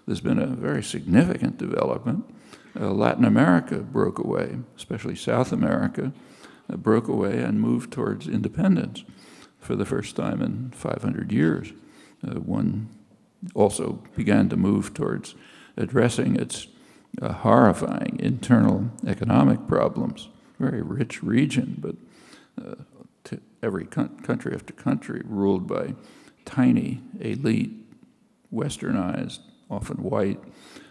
there's been a very significant development. Latin America broke away, especially South America, broke away and moved towards independence for the first time in 500 years. One also began to move towards addressing its horrifying internal economic problems. Very rich region, but every country after country ruled by tiny, elite, westernized, often white,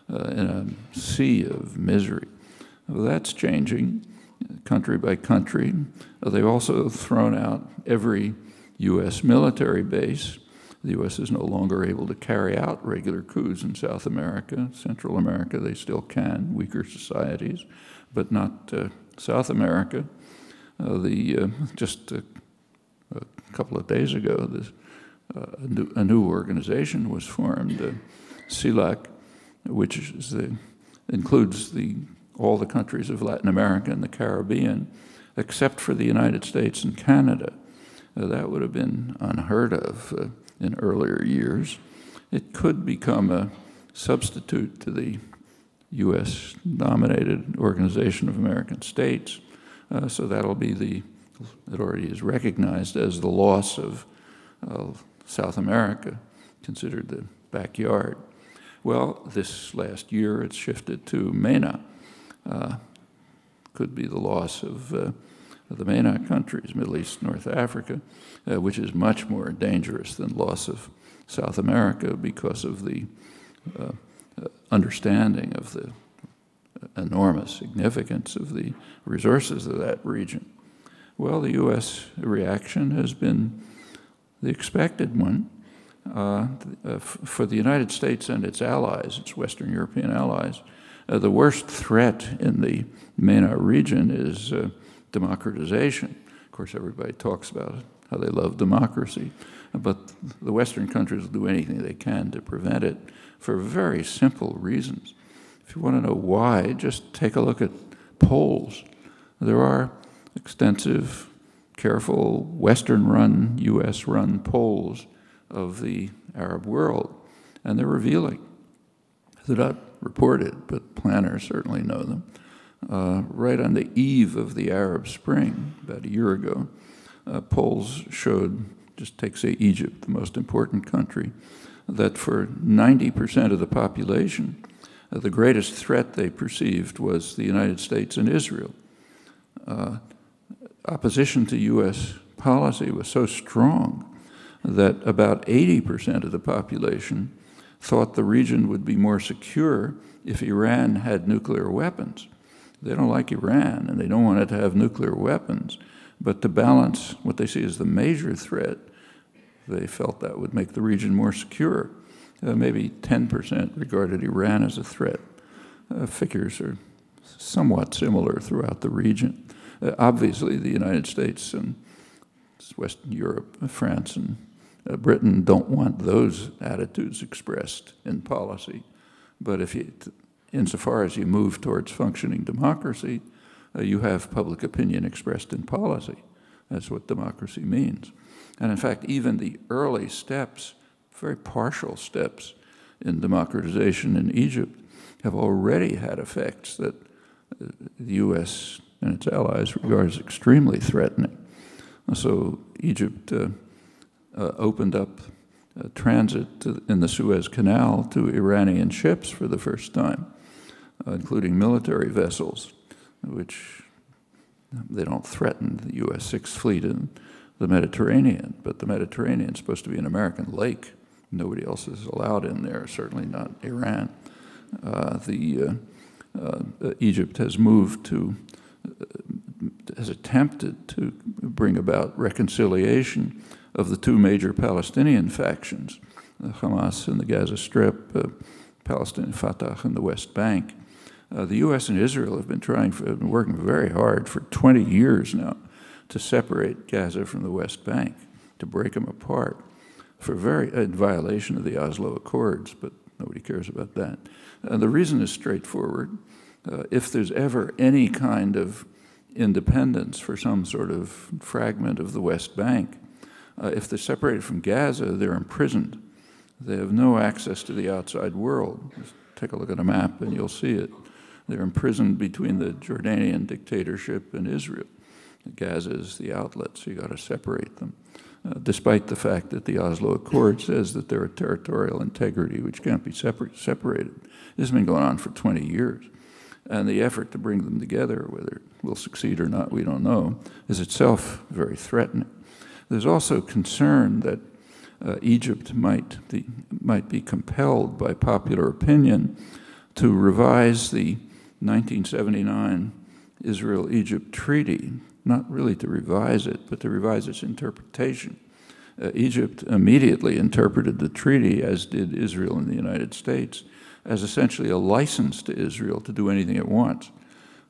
in a sea of misery. Well, that's changing country by country. They've also thrown out every U.S. military base. The U.S. is no longer able to carry out regular coups in South America. Central America, they still can, weaker societies, but not South America. Just a couple of days ago, a new organization was formed, CELAC, which includes all the countries of Latin America and the Caribbean, except for the United States and Canada. That would have been unheard of in earlier years. It could become a substitute to the U.S.-dominated Organization of American States, so that'll be it already is recognized as the loss of South America, considered the backyard. Well, this last year it's shifted to MENA. Could be the loss of the MENA countries, Middle East, North Africa, which is much more dangerous than loss of South America because of the understanding of the enormous significance of the resources of that region. Well, the U.S. reaction has been the expected one. For the United States and its allies, its Western European allies, the worst threat in the MENA region is democratization. Of course, everybody talks about how they love democracy, but the Western countries will do anything they can to prevent it for very simple reasons. If you want to know why, just take a look at polls. There are extensive, careful, Western-run, U.S.-run polls of the Arab world, and they're revealing. They're not reported, but planners certainly know them. Right on the eve of the Arab Spring, about a year ago, polls showed, just take, say, Egypt, the most important country, that for 90% of the population, the greatest threat they perceived was the United States and Israel. Opposition to U.S. policy was so strong that about 80% of the population thought the region would be more secure if Iran had nuclear weapons. They don't like Iran, and they don't want it to have nuclear weapons, but to balance what they see as the major threat, they felt that would make the region more secure. Maybe 10% regarded Iran as a threat. Figures are somewhat similar throughout the region. Obviously, the United States and Western Europe, France and Britain don't want those attitudes expressed in policy. But insofar as you move towards functioning democracy, you have public opinion expressed in policy. That's what democracy means. And in fact, even the early steps, very partial steps in democratization in Egypt, have already had effects that the U.S. and its allies regard as extremely threatening. So Egypt opened up transit in the Suez Canal to Iranian ships for the first time, including military vessels, which they don't threaten the U.S. Sixth Fleet in the Mediterranean, but the Mediterranean is supposed to be an American lake. Nobody else is allowed in there, certainly not Iran. Egypt has moved to, has attempted to bring about reconciliation of the two major Palestinian factions, Hamas in the Gaza Strip, Palestinian Fatah in the West Bank. The U.S. and Israel have been working very hard for 20 years now to separate Gaza from the West Bank, to break them apart, in violation of the Oslo Accords, but nobody cares about that. The reason is straightforward. If there's ever any kind of independence for some sort of fragment of the West Bank, if they're separated from Gaza, they're imprisoned. They have no access to the outside world. Just take a look at a map and you'll see it. They're imprisoned between the Jordanian dictatorship and Israel. Gaza is the outlet, so you've got to separate them, despite the fact that the Oslo Accord says that they're a territorial integrity which can't be separated. This has been going on for 20 years. And the effort to bring them together, whether it will succeed or not, we don't know, is itself very threatening. There's also concern that Egypt might be compelled by popular opinion to revise the 1979 Israel-Egypt Treaty, not really to revise it, but to revise its interpretation. Egypt immediately interpreted the treaty, as did Israel and the United States, as essentially a license to Israel to do anything it wants.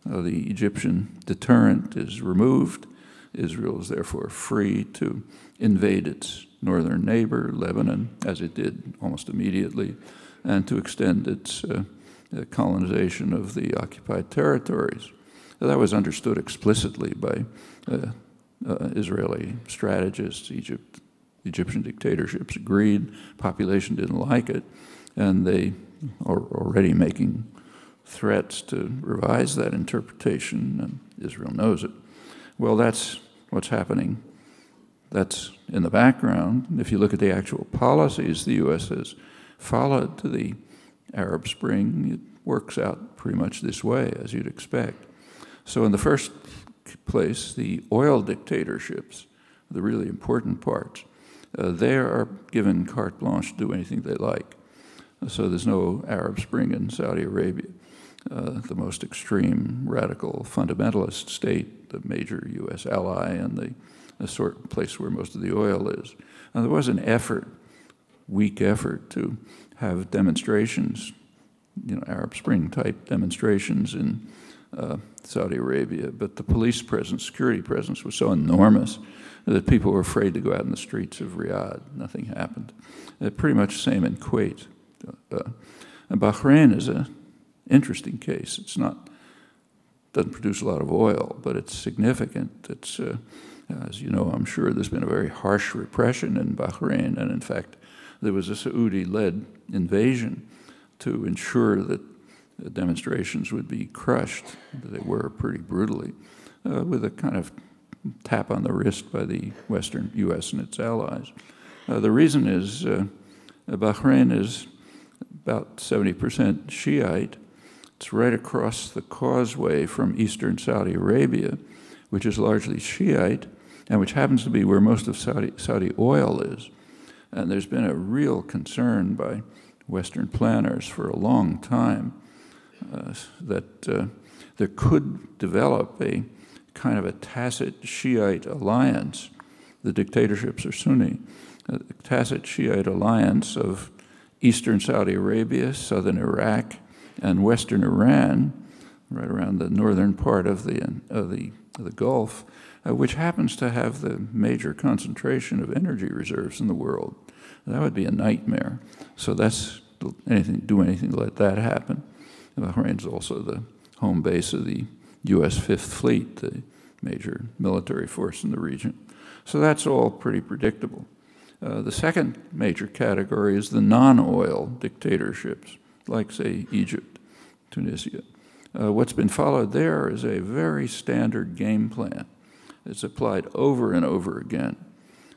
The Egyptian deterrent is removed. Israel is therefore free to invade its northern neighbor, Lebanon, as it did almost immediately, and to extend its colonization of the occupied territories. That was understood explicitly by Israeli strategists. Egyptian dictatorships agreed, population didn't like it, and they are already making threats to revise that interpretation, and Israel knows it. Well, that's what's happening. That's in the background. If you look at the actual policies the U.S. has followed to the Arab Spring, it works out pretty much this way, as you'd expect. So in the first place, the oil dictatorships, the really important parts, they are given carte blanche to do anything they like. So there's no Arab Spring in Saudi Arabia, the most extreme, radical, fundamentalist state, the major U.S. ally, and the sort of place where most of the oil is. Now, there was an effort, weak effort, to have demonstrations, Arab Spring-type demonstrations in Saudi Arabia, but the police presence, security presence, was so enormous that people were afraid to go out in the streets of Riyadh. Nothing happened. Pretty much the same in Kuwait. And Bahrain is an interesting case. It's doesn't produce a lot of oil, but it's significant. It's, as you know, I'm sure there's been a very harsh repression in Bahrain, and in fact, there was a Saudi-led invasion to ensure that the demonstrations would be crushed. They were pretty brutally, with a kind of tap on the wrist by the Western U.S. and its allies. The reason is Bahrain is about 70% Shiite. It's right across the causeway from eastern Saudi Arabia, which is largely Shiite, and which happens to be where most of Saudi oil is. And there's been a real concern by Western planners for a long time that there could develop a kind of a tacit Shiite alliance. The dictatorships are Sunni. A tacit Shiite alliance of eastern Saudi Arabia, southern Iraq, and western Iran, right around the northern part of the Gulf, which happens to have the major concentration of energy reserves in the world. That would be a nightmare. So do anything to let that happen. Bahrain is also the home base of the U.S. Fifth Fleet, the major military force in the region. So that's all pretty predictable. The second major category is the non-oil dictatorships, like, say, Egypt, Tunisia. What's been followed there is a very standard game plan. It's applied over and over again.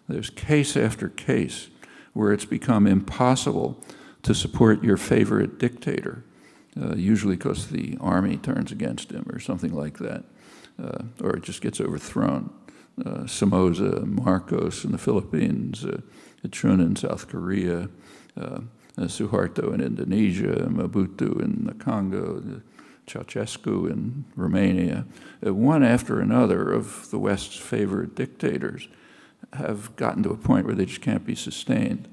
There's case after case where it's become impossible to support your favorite dictator, usually because the army turns against him or something like that, or it just gets overthrown. Somoza, Marcos in the Philippines, Chun in South Korea, Suharto in Indonesia, Mobutu in the Congo, Ceausescu in Romania. One after another of the West's favorite dictators have gotten to a point where they just can't be sustained.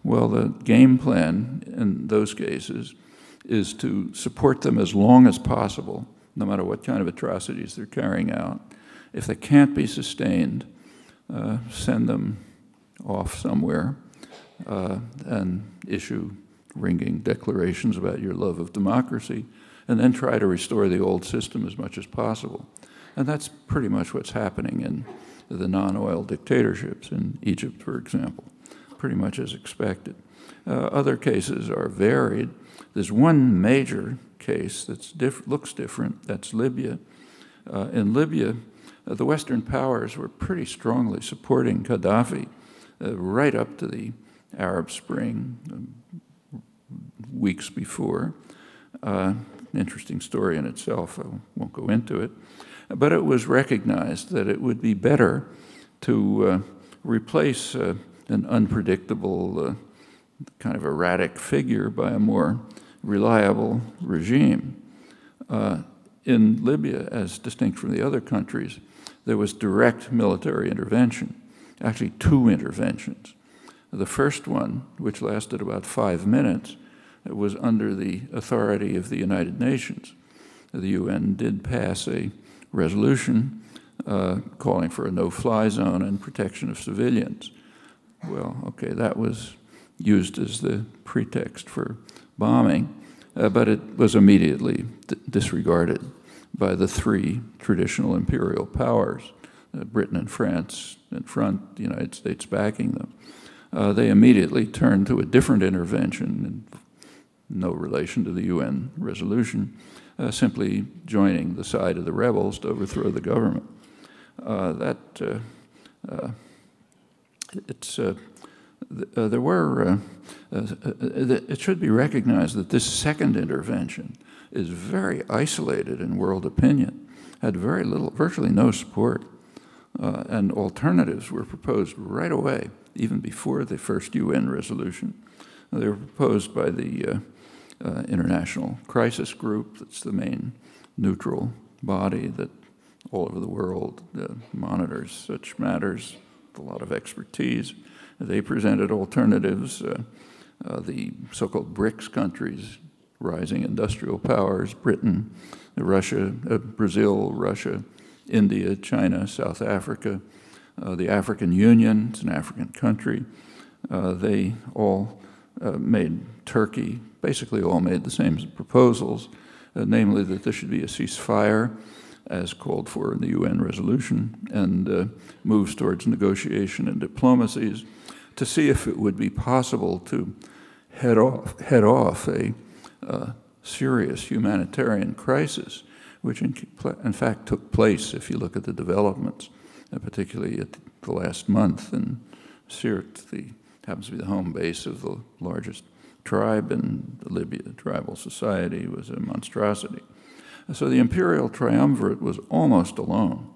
Well, the game plan in those cases is to support them as long as possible, no matter what kind of atrocities they're carrying out. If they can't be sustained, send them off somewhere and issue ringing declarations about your love of democracy, and then try to restore the old system as much as possible. And that's pretty much what's happening in the non-oil dictatorships in Egypt, for example, pretty much as expected. Other cases are varied. There's one major case that looks different, that's Libya. In Libya, the Western powers were pretty strongly supporting Gaddafi right up to the Arab Spring, weeks before. Interesting story in itself, I won't go into it. But it was recognized that it would be better to replace an unpredictable, kind of erratic figure by a more reliable regime. In Libya, as distinct from the other countries, there was direct military intervention, actually 2 interventions. The first one, which lasted about 5 minutes, was under the authority of the United Nations. The UN did pass a resolution calling for a no-fly zone and protection of civilians. Well, okay, that was used as the pretext for bombing, but it was immediately disregarded by the 3 traditional imperial powers, Britain and France in front, the United States backing them. They immediately turned to a different intervention, no relation to the UN resolution, simply joining the side of the rebels to overthrow the government. It should be recognized that this second intervention is very isolated in world opinion, had very little, virtually no support, and alternatives were proposed right away, even before the first UN resolution. They were proposed by the International Crisis Group, that's the main neutral body that all over the world monitors such matters with a lot of expertise. They presented alternatives. The so-called BRICS countries, rising industrial powers, Britain, Russia, Brazil, Russia, India, China, South Africa, the African Union, it's an African country. They all made Turkey, basically all made the same proposals, namely that there should be a ceasefire as called for in the UN resolution, and moves towards negotiation and diplomacies to see if it would be possible to head off a serious humanitarian crisis, which in fact took place if you look at the developments, particularly at the last month in Sirte, happens to be the home base of the largest tribe in Libya. Tribal society was a monstrosity. So the imperial triumvirate was almost alone.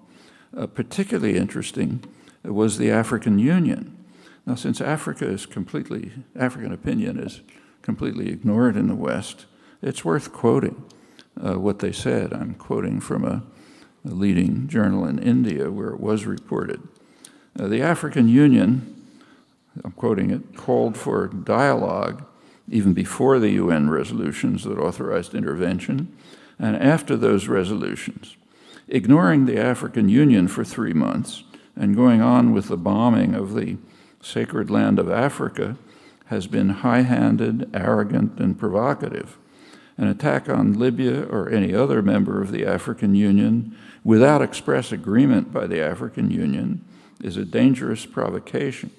Particularly interesting was the African Union. Now, since African opinion is completely ignored in the West, it's worth quoting what they said. I'm quoting from a leading journal in India where it was reported. The African Union, I'm quoting it, called for dialogue even before the UN resolutions that authorized intervention and after those resolutions, ignoring the African Union for 3 months and going on with the bombing of the sacred land of Africa has been high-handed, arrogant, and provocative. An attack on Libya or any other member of the African Union without express agreement by the African Union is a dangerous provocation.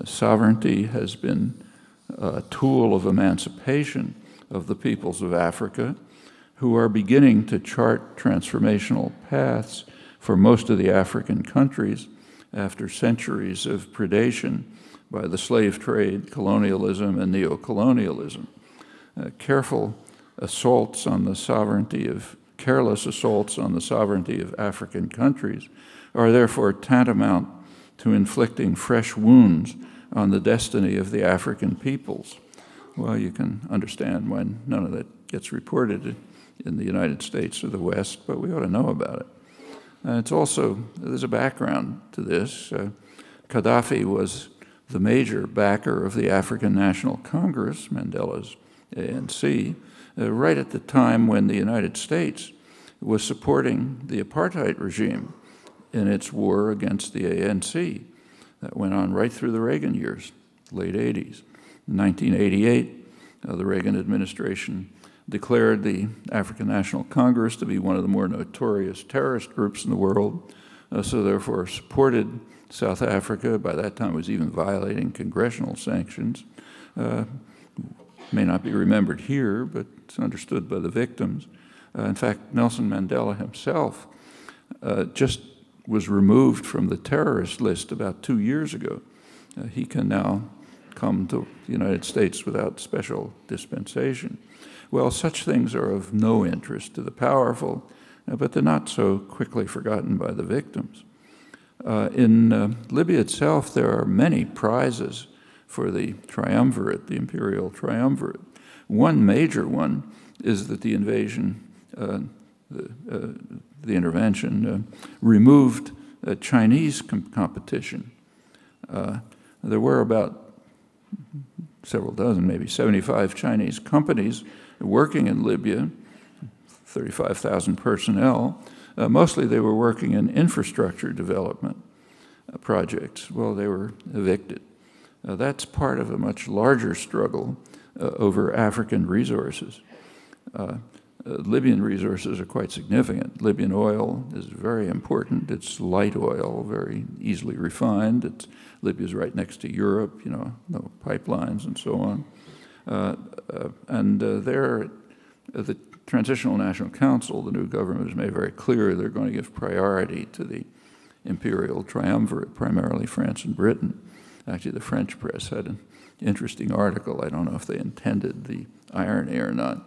Sovereignty has been a tool of emancipation of the peoples of Africa, who are beginning to chart transformational paths for most of the African countries after centuries of predation by the slave trade, colonialism, and neocolonialism. Careless assaults on the sovereignty of African countries are therefore tantamount to inflicting fresh wounds on the destiny of the African peoples. Well, you can understand why none of that gets reported in the United States or the West, but we ought to know about it. It's also, there's a background to this. Gaddafi was the major backer of the African National Congress, Mandela's ANC, right at the time when the United States was supporting the apartheid regime in its war against the ANC. That went on right through the Reagan years, late 80s. In 1988, the Reagan administration declared the African National Congress to be one of the more notorious terrorist groups in the world, so therefore supported South Africa. By that time, it was even violating congressional sanctions. May not be remembered here, but it's understood by the victims. In fact, Nelson Mandela himself just was removed from the terrorist list about 2 years ago. He can now come to the United States without special dispensation. Well, such things are of no interest to the powerful, but they're not so quickly forgotten by the victims. In Libya itself, there are many prizes for the triumvirate, the imperial triumvirate. One major one is that the invasion, the intervention, removed Chinese competition. There were about several dozen, maybe 75 Chinese companies working in Libya, 35,000 personnel. Mostly they were working in infrastructure development projects. Well, they were evicted. That's part of a much larger struggle over African resources. Libyan resources are quite significant. Libyan oil is very important. It's light oil, very easily refined. Libya's right next to Europe, you know, no pipelines and so on. The Transitional National Council, the new government, has made very clear they're going to give priority to the imperial triumvirate, primarily France and Britain. Actually, the French press had an interesting article. I don't know if they intended the irony or not.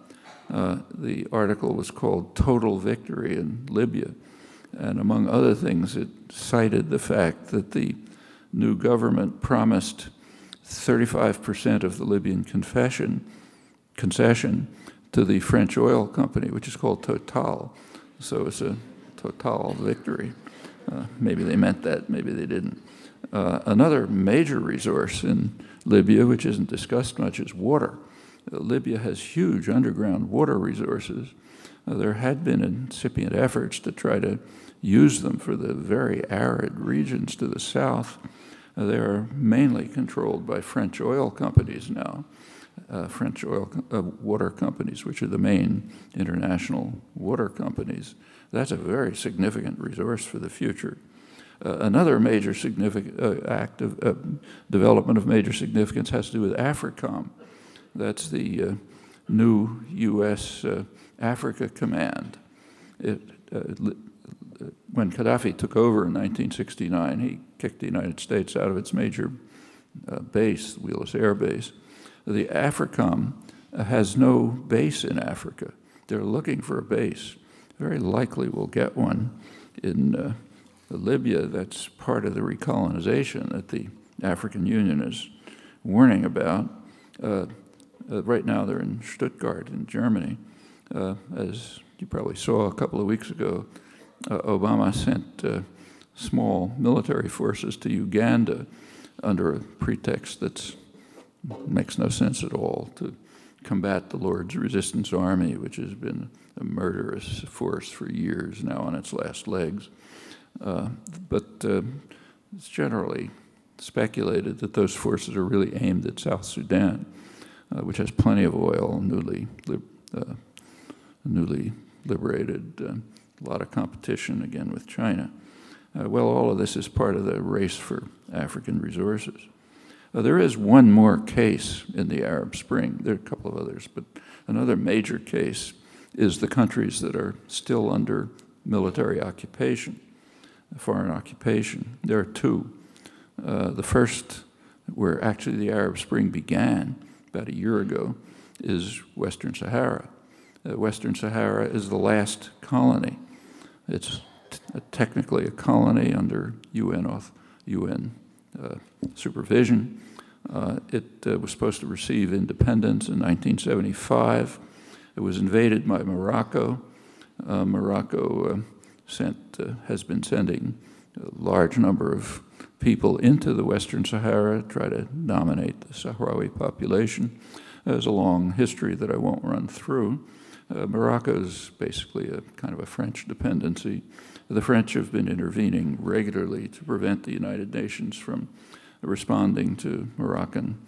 The article was called Total Victory in Libya. And among other things, it cited the fact that the new government promised 35% of the Libyan concession to the French oil company, which is called Total. So it's a Total victory. Maybe they meant that, maybe they didn't. Another major resource in Libya, which isn't discussed much, is water. Libya has huge underground water resources. There had been incipient efforts to try to use them for the very arid regions to the south. They are mainly controlled by French oil companies now, French oil water companies, which are the main international water companies. That's a very significant resource for the future. Another major significant act of development of major significance has to do with AFRICOM. That's the new U.S. Africa Command. When Gaddafi took over in 1969, he kicked the United States out of its major base, Wheelus Air Base. The AFRICOM has no base in Africa. They're looking for a base. Very likely we'll get one in Libya. That's part of the recolonization that the African Union is warning about. Right now they're in Stuttgart in Germany. As you probably saw a couple of weeks ago, Obama sent small military forces to Uganda under a pretext that makes no sense at all, to combat the Lord's Resistance Army, which has been a murderous force for years now on its last legs. But it's generally speculated that those forces are really aimed at South Sudan, which has plenty of oil, newly newly liberated, a lot of competition again with China. Well, all of this is part of the race for African resources. There is one more case in the Arab Spring. There are a couple of others, but another major case is the countries that are still under military occupation, foreign occupation. There are two. The first, where actually the Arab Spring began about a year ago, is Western Sahara. Western Sahara is the last colony. It's technically a colony under UN supervision. It was supposed to receive independence in 1975. It was invaded by Morocco. Morocco has been sending a large number of people into the Western Sahara, try to dominate the Sahrawi population. There's a long history that I won't run through. Morocco is basically a kind of a French dependency. The French have been intervening regularly to prevent the United Nations from responding to Moroccan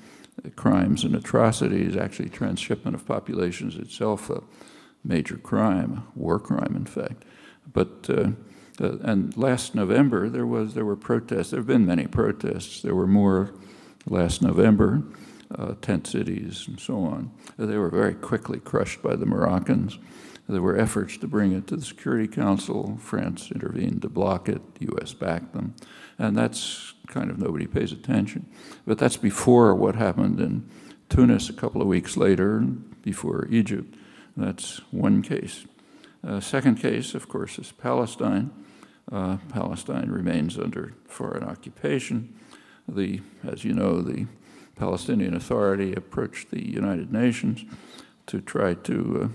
crimes and atrocities. Actually, transshipment of populations itself a major crime, war crime, in fact. But and last November there were protests. There have been many protests. There were more last November, tent cities and so on. They were very quickly crushed by the Moroccans. There were efforts to bring it to the Security Council. France intervened to block it. The U.S. backed them. And that's kind of nobody pays attention. But that's before what happened in Tunis a couple of weeks later, before Egypt. That's one case. Second case, of course, is Palestine. Palestine remains under foreign occupation. As you know, the Palestinian Authority approached the United Nations to try to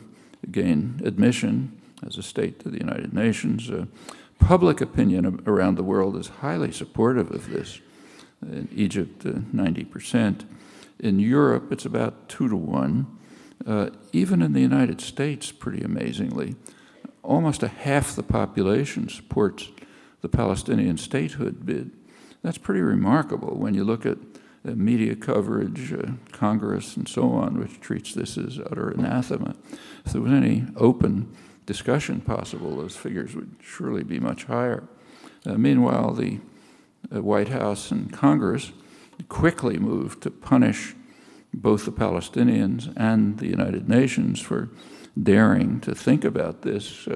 gain admission as a state to the United Nations. Public opinion around the world is highly supportive of this. In Egypt, 90%. In Europe, it's about 2 to 1. Even in the United States, pretty amazingly, almost a half the population supports the Palestinian statehood bid. That's pretty remarkable when you look at media coverage, Congress, and so on, which treats this as utter anathema. If there was any open discussion possible, those figures would surely be much higher. Meanwhile, the White House and Congress quickly moved to punish both the Palestinians and the United Nations for daring to think about this.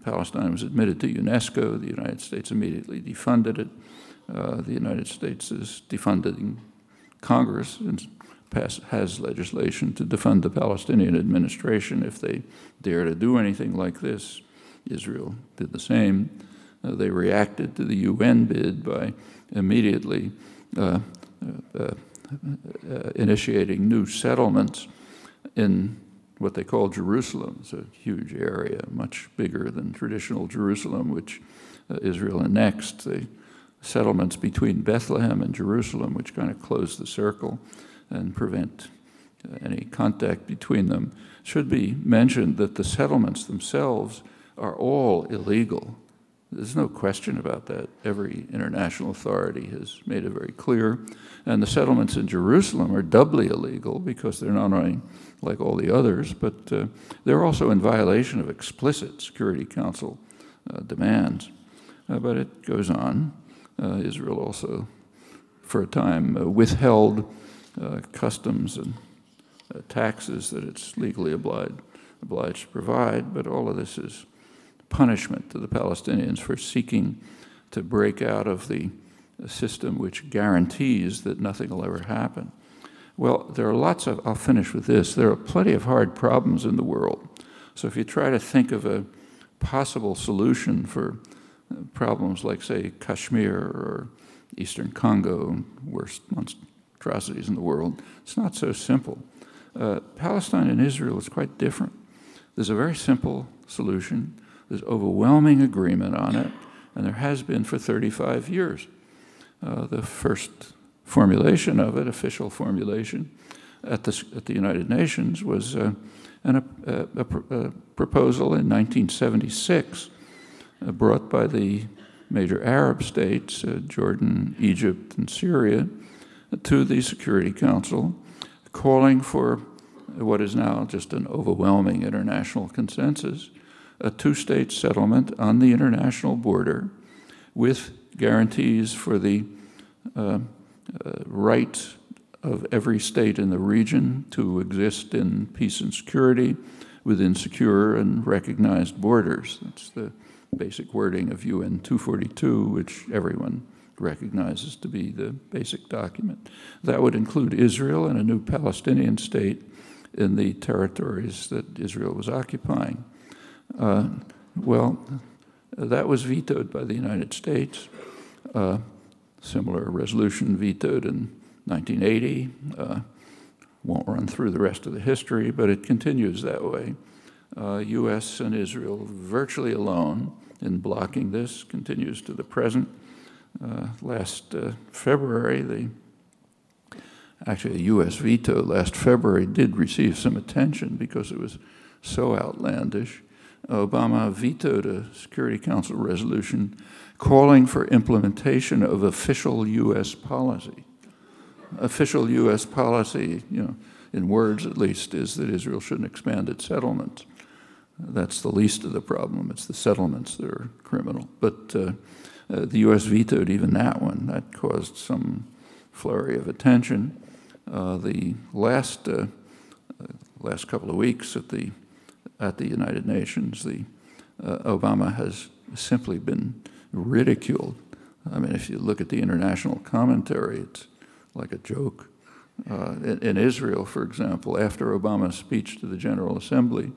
Palestine was admitted to UNESCO. The United States immediately defunded it. The United States is defunding Congress and has legislation to defund the Palestinian administration if they dare to do anything like this. Israel did the same. They reacted to the UN bid by immediately initiating new settlements in what they call Jerusalem. It's a huge area, much bigger than traditional Jerusalem, which Israel annexed. The settlements between Bethlehem and Jerusalem, which kind of close the circle and prevent any contact between them. Should be mentioned that the settlements themselves are all illegal. There's no question about that. Every international authority has made it very clear. And the settlements in Jerusalem are doubly illegal because they're not only like all the others, but they're also in violation of explicit Security Council demands. But it goes on. Israel also, for a time, withheld customs and taxes that it's legally obliged to provide, but all of this is punishment to the Palestinians for seeking to break out of the system which guarantees that nothing will ever happen. Well, there are lots of, I'll finish with this, there are plenty of hard problems in the world. So if you try to think of a possible solution for problems like, say, Kashmir or Eastern Congo, worst monstrosities in the world, it's not so simple. Palestine and Israel is quite different. There's a very simple solution. There's overwhelming agreement on it, and there has been for 35 years. The first formulation of it, official formulation, at the United Nations was a proposal in 1976 brought by the major Arab states, Jordan, Egypt, and Syria, to the Security Council, calling for what is now just an overwhelming international consensus, a two-state settlement on the international border with guarantees for the right of every state in the region to exist in peace and security within secure and recognized borders. That's the basic wording of UN 242, which everyone recognizes to be the basic document. That would include Israel and a new Palestinian state in the territories that Israel was occupying. Well, that was vetoed by the United States. Similar resolution vetoed in 1980. Won't run through the rest of the history, but it continues that way. U.S. and Israel virtually alone in blocking this, continues to the present. Last February, actually a U.S. veto last February did receive some attention because it was so outlandish. Obama vetoed a Security Council resolution calling for implementation of official U.S. policy. Official U.S. policy, in words at least, is that Israel shouldn't expand its settlements. That's the least of the problem. It's the settlements that are criminal. But the U.S. vetoed even that one. That caused some flurry of attention. The last couple of weeks at the United Nations, Obama has simply been ridiculed. I mean, if you look at the international commentary, it's like a joke. In Israel, for example, after Obama's speech to the General Assembly,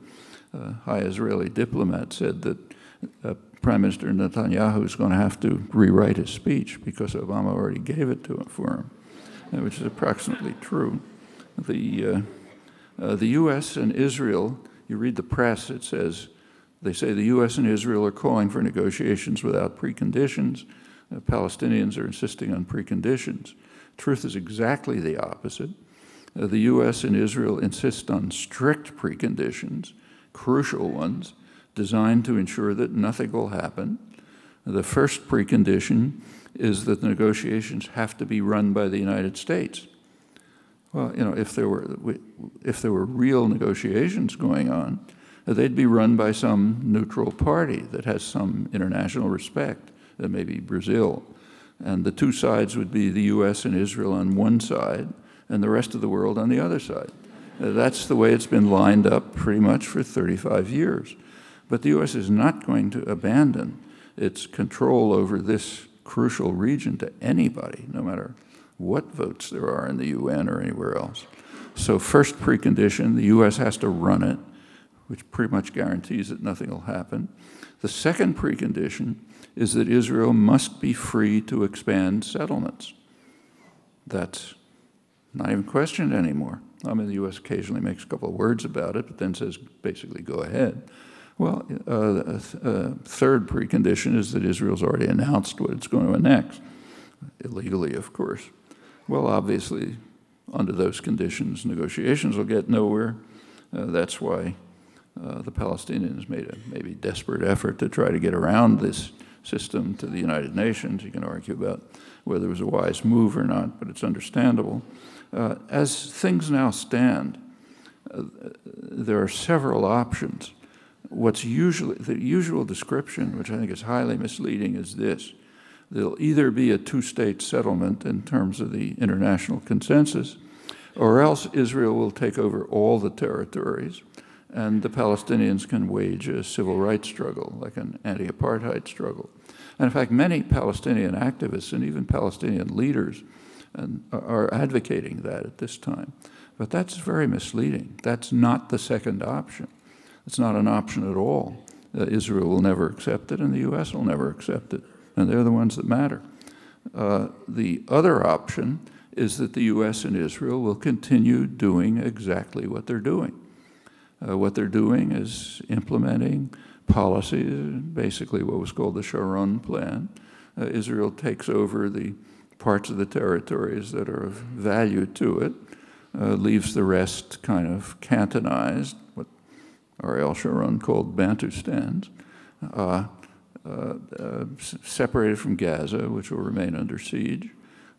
a high Israeli diplomat said that Prime Minister Netanyahu is going to have to rewrite his speech because Obama already gave it to him for him, which is approximately true. The U.S. and Israel, you read the press, it says, they say the U.S. and Israel are calling for negotiations without preconditions. Palestinians are insisting on preconditions. Truth is exactly the opposite. The U.S. and Israel insist on strict preconditions, crucial ones, designed to ensure that nothing will happen. The first precondition is that the negotiations have to be run by the United States. Well, if there were real negotiations going on, they'd be run by some neutral party that has some international respect, maybe Brazil. And the two sides would be the U.S. and Israel on one side and the rest of the world on the other side. That's the way it's been lined up pretty much for 35 years. But the U.S. is not going to abandon its control over this crucial region to anybody, no matter what votes there are in the UN or anywhere else. So first precondition, the U.S. has to run it, which pretty much guarantees that nothing will happen. The second precondition is that Israel must be free to expand settlements. That's not even questioned anymore. I mean, the U.S. occasionally makes a couple of words about it, but then says basically go ahead. Well, third precondition is that Israel's already announced what it's going to annex, illegally, of course. Well, obviously, under those conditions, negotiations will get nowhere. That's why the Palestinians made a maybe desperate effort to try to get around this system to the United Nations. You can argue about whether it was a wise move or not, but it's understandable. As things now stand, there are several options. The usual description, which I think is highly misleading, is this. There'll either be a two-state settlement in terms of the international consensus, or else Israel will take over all the territories, and the Palestinians can wage a civil rights struggle, like an anti-apartheid struggle. And in fact, many Palestinian activists and even Palestinian leaders are advocating that at this time. But that's very misleading. That's not the second option. It's not an option at all. Israel will never accept it, and the U.S. will never accept it, and they're the ones that matter. The other option is that the U.S. and Israel will continue doing exactly what they're doing. What they're doing is implementing policies, basically what was called the Sharon Plan. Israel takes over the parts of the territories that are of value to it, leaves the rest kind of cantonized, what Ariel Sharon called Bantustans, separated from Gaza, which will remain under siege,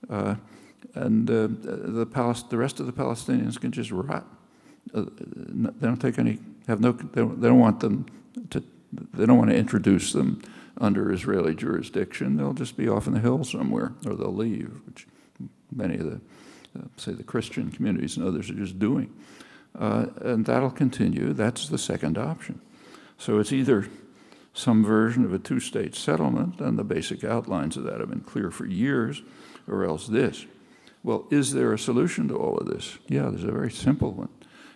and the rest of the Palestinians can just rot they don't take any, they don't want them to, they don't want to introduce them under Israeli jurisdiction. They'll just be off in the hills somewhere, or they'll leave, which many of the, say, the Christian communities and others are just doing. And that'll continue. That's the second option. So it's either some version of a two-state settlement, and the basic outlines of that have been clear for years, or else this. Well, is there a solution to all of this? Yeah, there's a very simple one.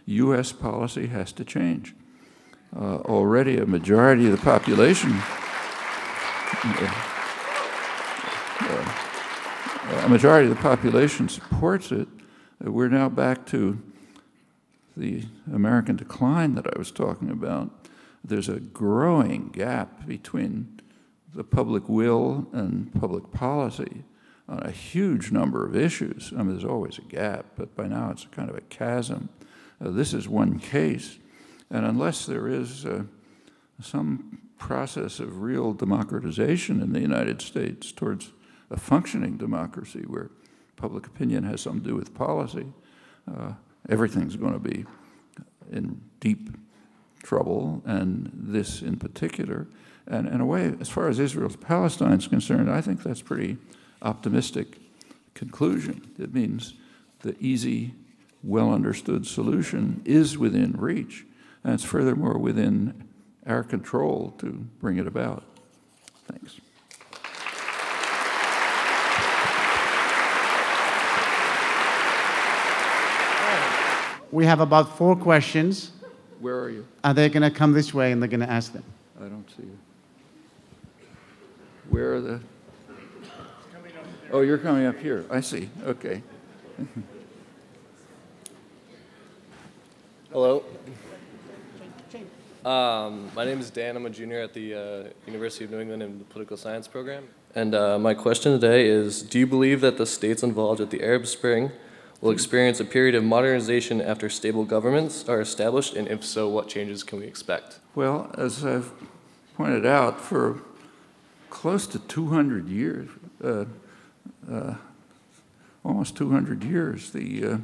U.S. policy has to change. Already a majority of the population supports it. We're now back to the American decline that I was talking about. There's a growing gap between the public will and public policy on a huge number of issues. I mean, there's always a gap, but by now it's kind of a chasm. This is one case, and unless there is some process of real democratization in the United States towards a functioning democracy where public opinion has something to do with policy, everything's going to be in deep trouble, and this in particular. And in a way, as far as Israel-Palestine is concerned, I think that's pretty optimistic conclusion. It means the easy, well-understood solution is within reach, and it's furthermore within our control to bring it about. Thanks. We have about 4 questions. Where are you? They're going to come this way, and they're going to ask them. I don't see you. Where are the... Oh, you're coming up here. I see. Okay. Hello. My name is Dan. I'm a junior at the University of New England in the political science program. And my question today is, do you believe that the states involved at the Arab Spring will experience a period of modernization after stable governments are established? And if so, what changes can we expect? Well, as I've pointed out, for close to 200 years, almost 200 years, the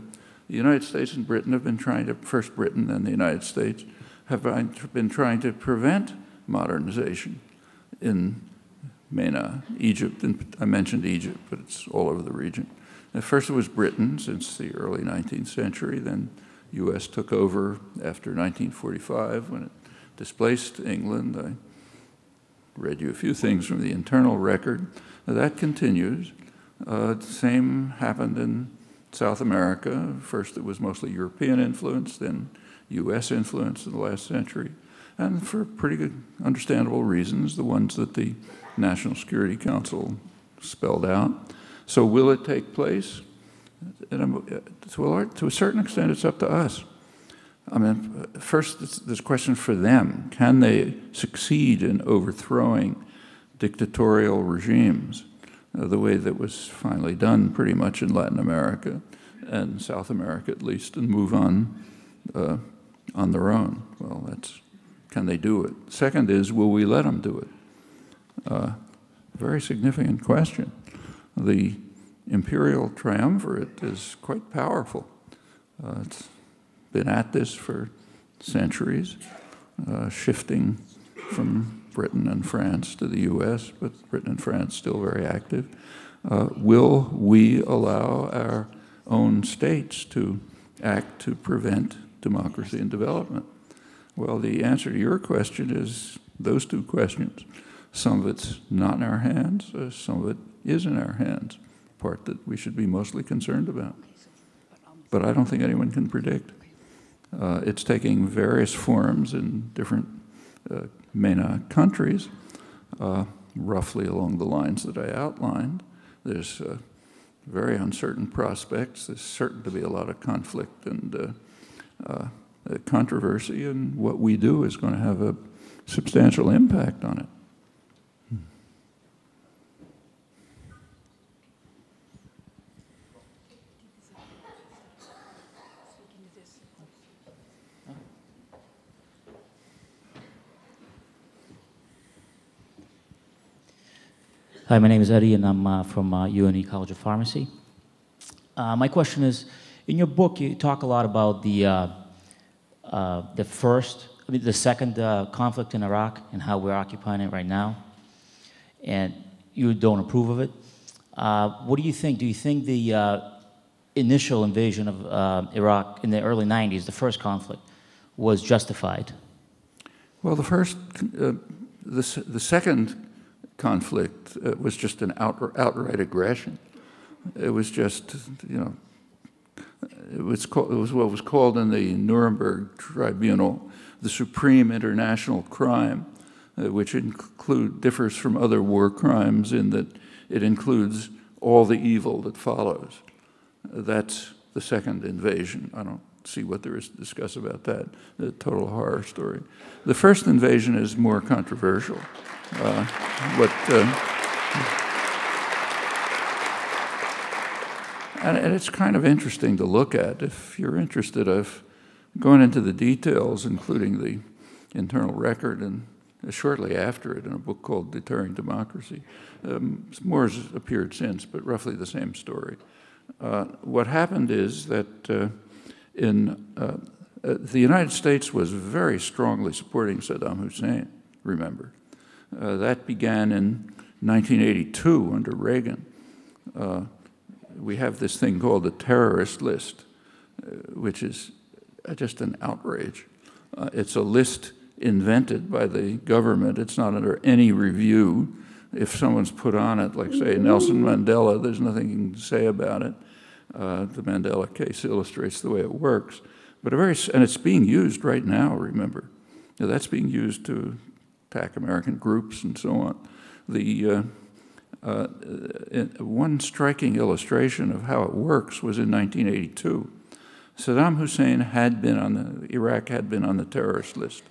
United States and Britain have been trying to, first Britain, then the United States, have been trying to prevent modernization in MENA, Egypt. And I mentioned Egypt, but it's all over the region. At first it was Britain since the early 19th century, then U.S. took over after 1945 when it displaced England. I read you a few things from the internal record. That continues. The same happened in South America. First it was mostly European influence, then U.S. influence in the last century, and for pretty good, understandable reasons, the ones that the National Security Council spelled out. So will it take place? To a certain extent, it's up to us. I mean, first, this question for them. Can they succeed in overthrowing dictatorial regimes the way that was finally done pretty much in Latin America and South America at least, and move on their own? Well, can they do it? Second is, will we let them do it? Very significant question. The imperial triumvirate is quite powerful. It's been at this for centuries, shifting from Britain and France to the U.S., but Britain and France still very active. Will we allow our own states to act to prevent democracy and development? Well, the answer to your question is those two questions. Some of it's not in our hands, some of it is in our hands, part that we should be mostly concerned about. But I don't think anyone can predict. It's taking various forms in different MENA countries, roughly along the lines that I outlined. There's very uncertain prospects. There's certain to be a lot of conflict and controversy, and what we do is going to have a substantial impact on it. Hi, my name is Eddie, and I'm from UNE College of Pharmacy. My question is, in your book, you talk a lot about the the second conflict in Iraq and how we're occupying it right now, and you don't approve of it. What do you think? Do you think the initial invasion of Iraq in the early 90s, the first conflict, was justified? Well, the second conflict was just an outright aggression. It was just, you know, it was what was called in the Nuremberg Tribunal the supreme international crime, which differs from other war crimes in that it includes all the evil that follows. That's the second invasion. I don't see what there is to discuss about that, the total horror story. The first invasion is more controversial. And it's kind of interesting to look at. If you're interested, I've gone into the details, including the internal record, and shortly after it in a book called Deterring Democracy. More has appeared since, but roughly the same story. What happened is that the United States was very strongly supporting Saddam Hussein, remember. That began in 1982 under Reagan. We have this thing called the terrorist list, which is just an outrage. It's a list invented by the government. It's not under any review. If someone's put on it, like, say, Nelson Mandela, there's nothing you can say about it. The Mandela case illustrates the way it works. But and it's being used right now, remember. Now, that's being used to attack American groups and so on. One striking illustration of how it works was in 1982. Saddam Hussein Iraq had been on the terrorist list.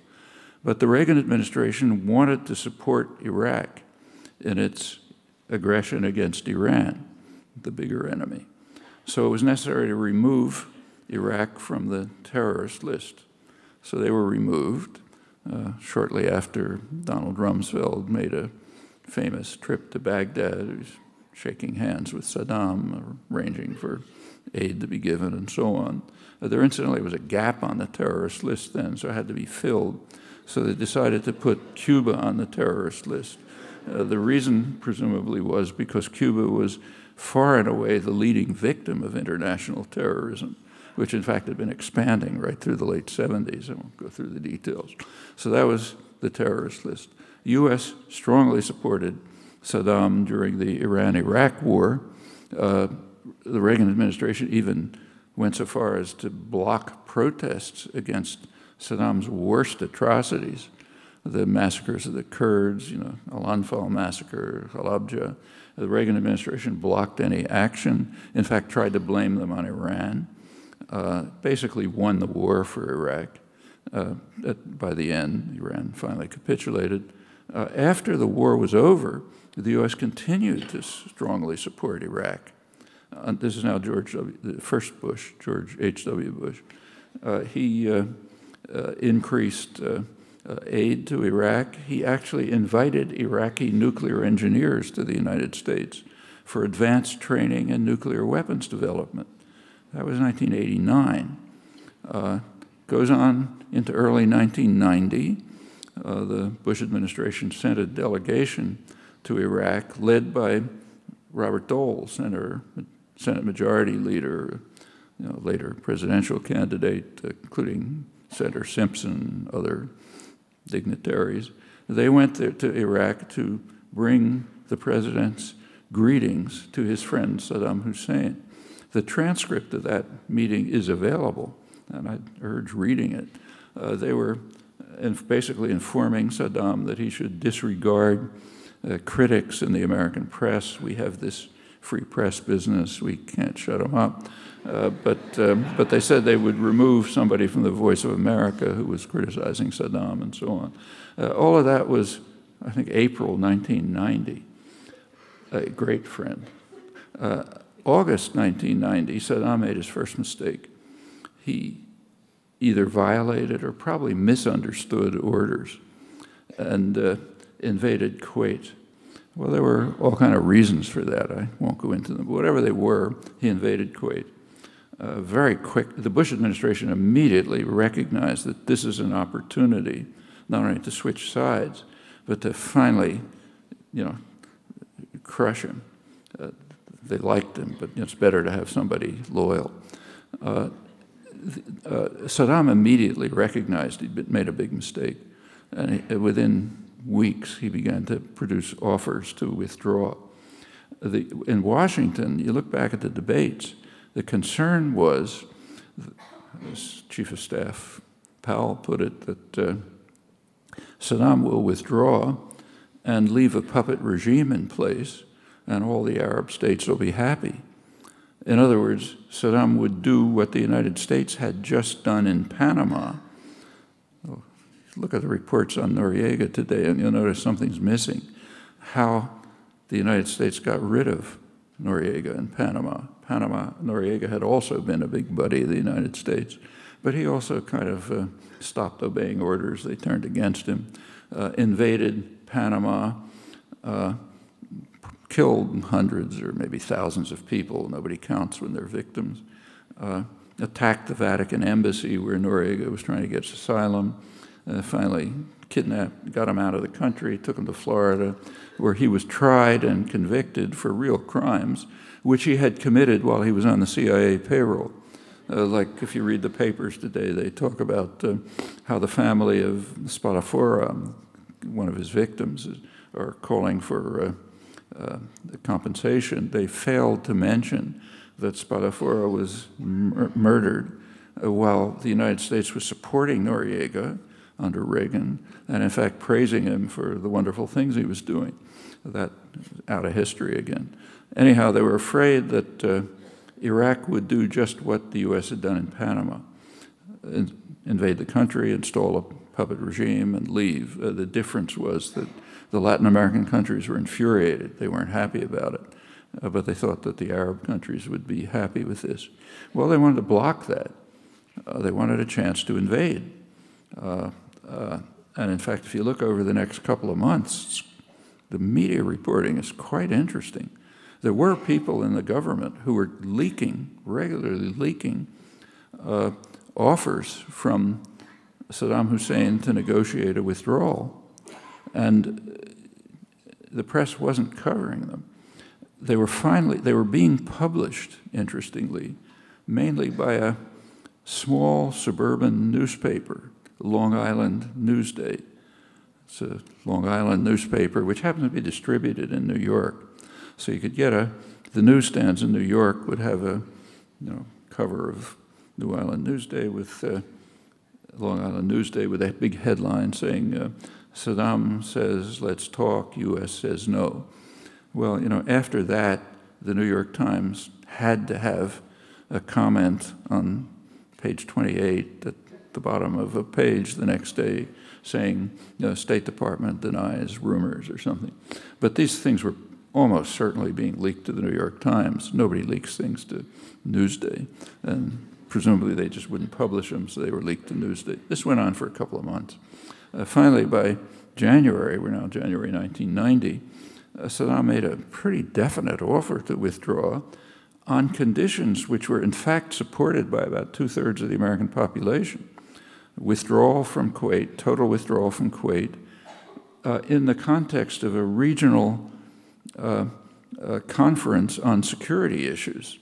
But the Reagan administration wanted to support Iraq in its aggression against Iran, the bigger enemy. So it was necessary to remove Iraq from the terrorist list. So they were removed shortly after Donald Rumsfeld made a famous trip to Baghdad. He was shaking hands with Saddam, arranging for aid to be given and so on. There incidentally was a gap on the terrorist list then, so it had to be filled. So they decided to put Cuba on the terrorist list. The reason, presumably, was because Cuba was far and away the leading victim of international terrorism, which in fact had been expanding right through the late 70s. I won't go through the details. So that was the terrorist list. The U.S. strongly supported Saddam during the Iran-Iraq war. The Reagan administration even went so far as to block protests against Saddam's worst atrocities, the massacres of the Kurds, Al-Anfal massacre, Halabja. The Reagan administration blocked any action, in fact tried to blame them on Iran, basically won the war for Iraq. By the end, Iran finally capitulated. After the war was over, the U.S. continued to strongly support Iraq. This is now the first Bush, George H.W. Bush. He increased aid to Iraq. He actually invited Iraqi nuclear engineers to the United States for advanced training in nuclear weapons development. That was 1989. Goes on into early 1990. The Bush administration sent a delegation to Iraq led by Robert Dole, Senate Majority Leader, later presidential candidate, including Senator Simpson, other dignitaries. They went there to Iraq to bring the president's greetings to his friend Saddam Hussein. The transcript of that meeting is available, and I urge reading it. They were basically informing Saddam that he should disregard critics in the American press. We have this free press business. We can't shut them up. But they said they would remove somebody from the Voice of America who was criticizing Saddam and so on. All of that was, I think, April 1990. A great friend. August 1990, Saddam made his first mistake. He either violated or probably misunderstood orders and invaded Kuwait. Well, there were all kinds of reasons for that. I won't go into them. But whatever they were, he invaded Kuwait. very quick. The Bush administration immediately recognized that this is an opportunity, not only to switch sides, but to finally, crush him. They liked him, but it's better to have somebody loyal. Saddam immediately recognized he'd made a big mistake, and within weeks he began to produce offers to withdraw. In Washington, you look back at the debates, the concern was, as Chief of Staff Powell put it, that Saddam will withdraw and leave a puppet regime in place, and all the Arab states will be happy. In other words, Saddam would do what the United States had just done in Panama. Look at the reports on Noriega today, and you'll notice something's missing. How the United States got rid of Noriega in Panama. Noriega had also been a big buddy of the United States, but he also kind of stopped obeying orders. They turned against him, invaded Panama, killed hundreds or maybe thousands of people. Nobody counts when they're victims. Attacked the Vatican embassy where Noriega was trying to get asylum. Finally kidnapped, got him out of the country, took him to Florida, where he was tried and convicted for real crimes, which he had committed while he was on the CIA payroll. Like if you read the papers today, they talk about how the family of Spadafora, one of his victims, are calling for compensation. They failed to mention that Spadafora was murdered while the United States was supporting Noriega under Reagan, and in fact praising him for the wonderful things he was doing. That out of history again. Anyhow, they were afraid that Iraq would do just what the U.S. had done in Panama, invade the country, install a puppet regime, and leave. The difference was that the Latin American countries were infuriated. They weren't happy about it, but they thought that the Arab countries would be happy with this. Well, they wanted to block that. They wanted a chance to invade. And in fact, if you look over the next couple of months, the media reporting is quite interesting. There were people in the government who were regularly leaking offers from Saddam Hussein to negotiate a withdrawal. And the press wasn't covering them. They were being published, interestingly, mainly by a small suburban newspaper, Long Island Newsday. It's a Long Island newspaper which happens to be distributed in New York. So you could get the newsstands in New York would have a cover of New Island Newsday with Long Island Newsday with a big headline saying, Saddam says, let's talk, U.S. says no. Well, after that, the New York Times had to have a comment on page 28 at the bottom of a page the next day saying, State Department denies rumors or something. But these things were almost certainly being leaked to the New York Times. Nobody leaks things to Newsday, and presumably they just wouldn't publish them, so they were leaked to Newsday. This went on for a couple of months. Finally, by January, we're now January 1990, Saddam made a pretty definite offer to withdraw on conditions which were in fact supported by about 2/3 of the American population. Withdrawal from Kuwait, total withdrawal from Kuwait, in the context of a regional conference on security issues.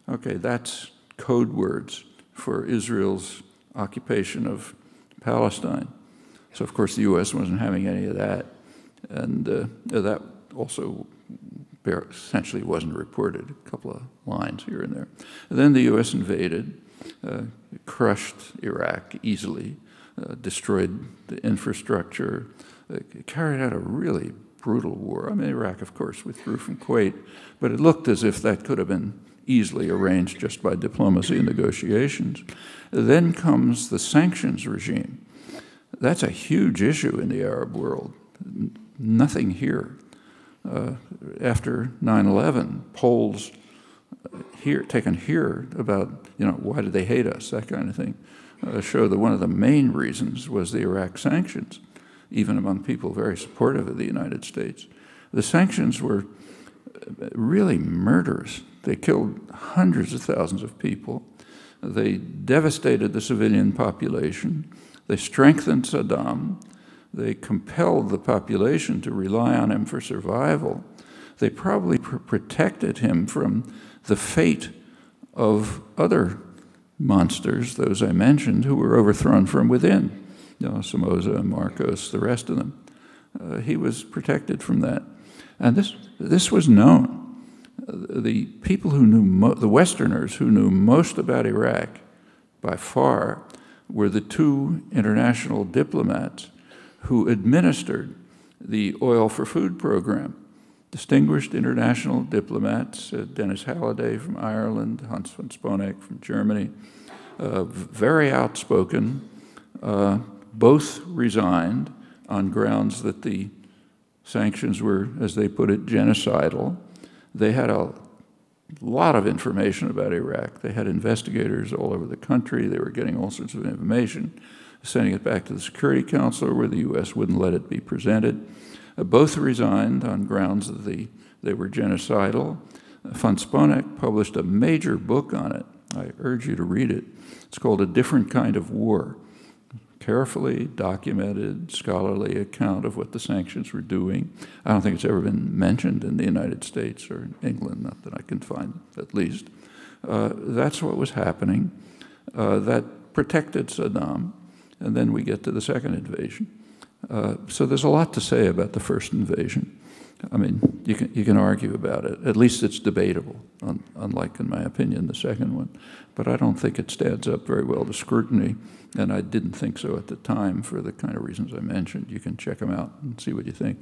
Okay, that's code words for Israel's occupation of Palestine. So, of course, the U.S. wasn't having any of that, and that also essentially wasn't reported, a couple of lines here and there. And then the U.S. invaded, crushed Iraq easily, destroyed the infrastructure, carried out a really brutal war. I mean, Iraq, of course, withdrew from Kuwait, but it looked as if that could have been easily arranged just by diplomacy and negotiations. Then comes the sanctions regime. That's a huge issue in the Arab world. Nothing here. After 9/11, polls taken here about, why did they hate us, that kind of thing, show that one of the main reasons was the Iraq sanctions, even among people very supportive of the United States. The sanctions were really murderous. They killed hundreds of thousands of people. They devastated the civilian population. They strengthened Saddam. They compelled the population to rely on him for survival. They probably protected him from the fate of other monsters, those I mentioned, who were overthrown from within. You know, Somoza, Marcos, the rest of them. He was protected from that. And this was known. The people who knew, the Westerners who knew most about Iraq, by far, were the two international diplomats who administered the oil for food program. Distinguished international diplomats, Dennis Halliday from Ireland, Hans von Sponeck from Germany, very outspoken, both resigned on grounds that the sanctions were, as they put it, genocidal. They had a lot of information about Iraq. They had investigators all over the country. They were getting all sorts of information, sending it back to the Security Council where the U.S. wouldn't let it be presented. Both resigned on grounds that they were genocidal. Von Sponeck published a major book on it. I urge you to read it. It's called A Different Kind of War. Carefully documented, scholarly account of what the sanctions were doing. I don't think it's ever been mentioned in the United States or in England, not that I can find, at least. That's what was happening. That protected Saddam, and then we get to the second invasion. So there's a lot to say about the first invasion. I mean, you can argue about it. At least it's debatable, unlike, in my opinion, the second one. But I don't think it stands up very well to scrutiny, and I didn't think so at the time for the kind of reasons I mentioned. You can check them out and see what you think.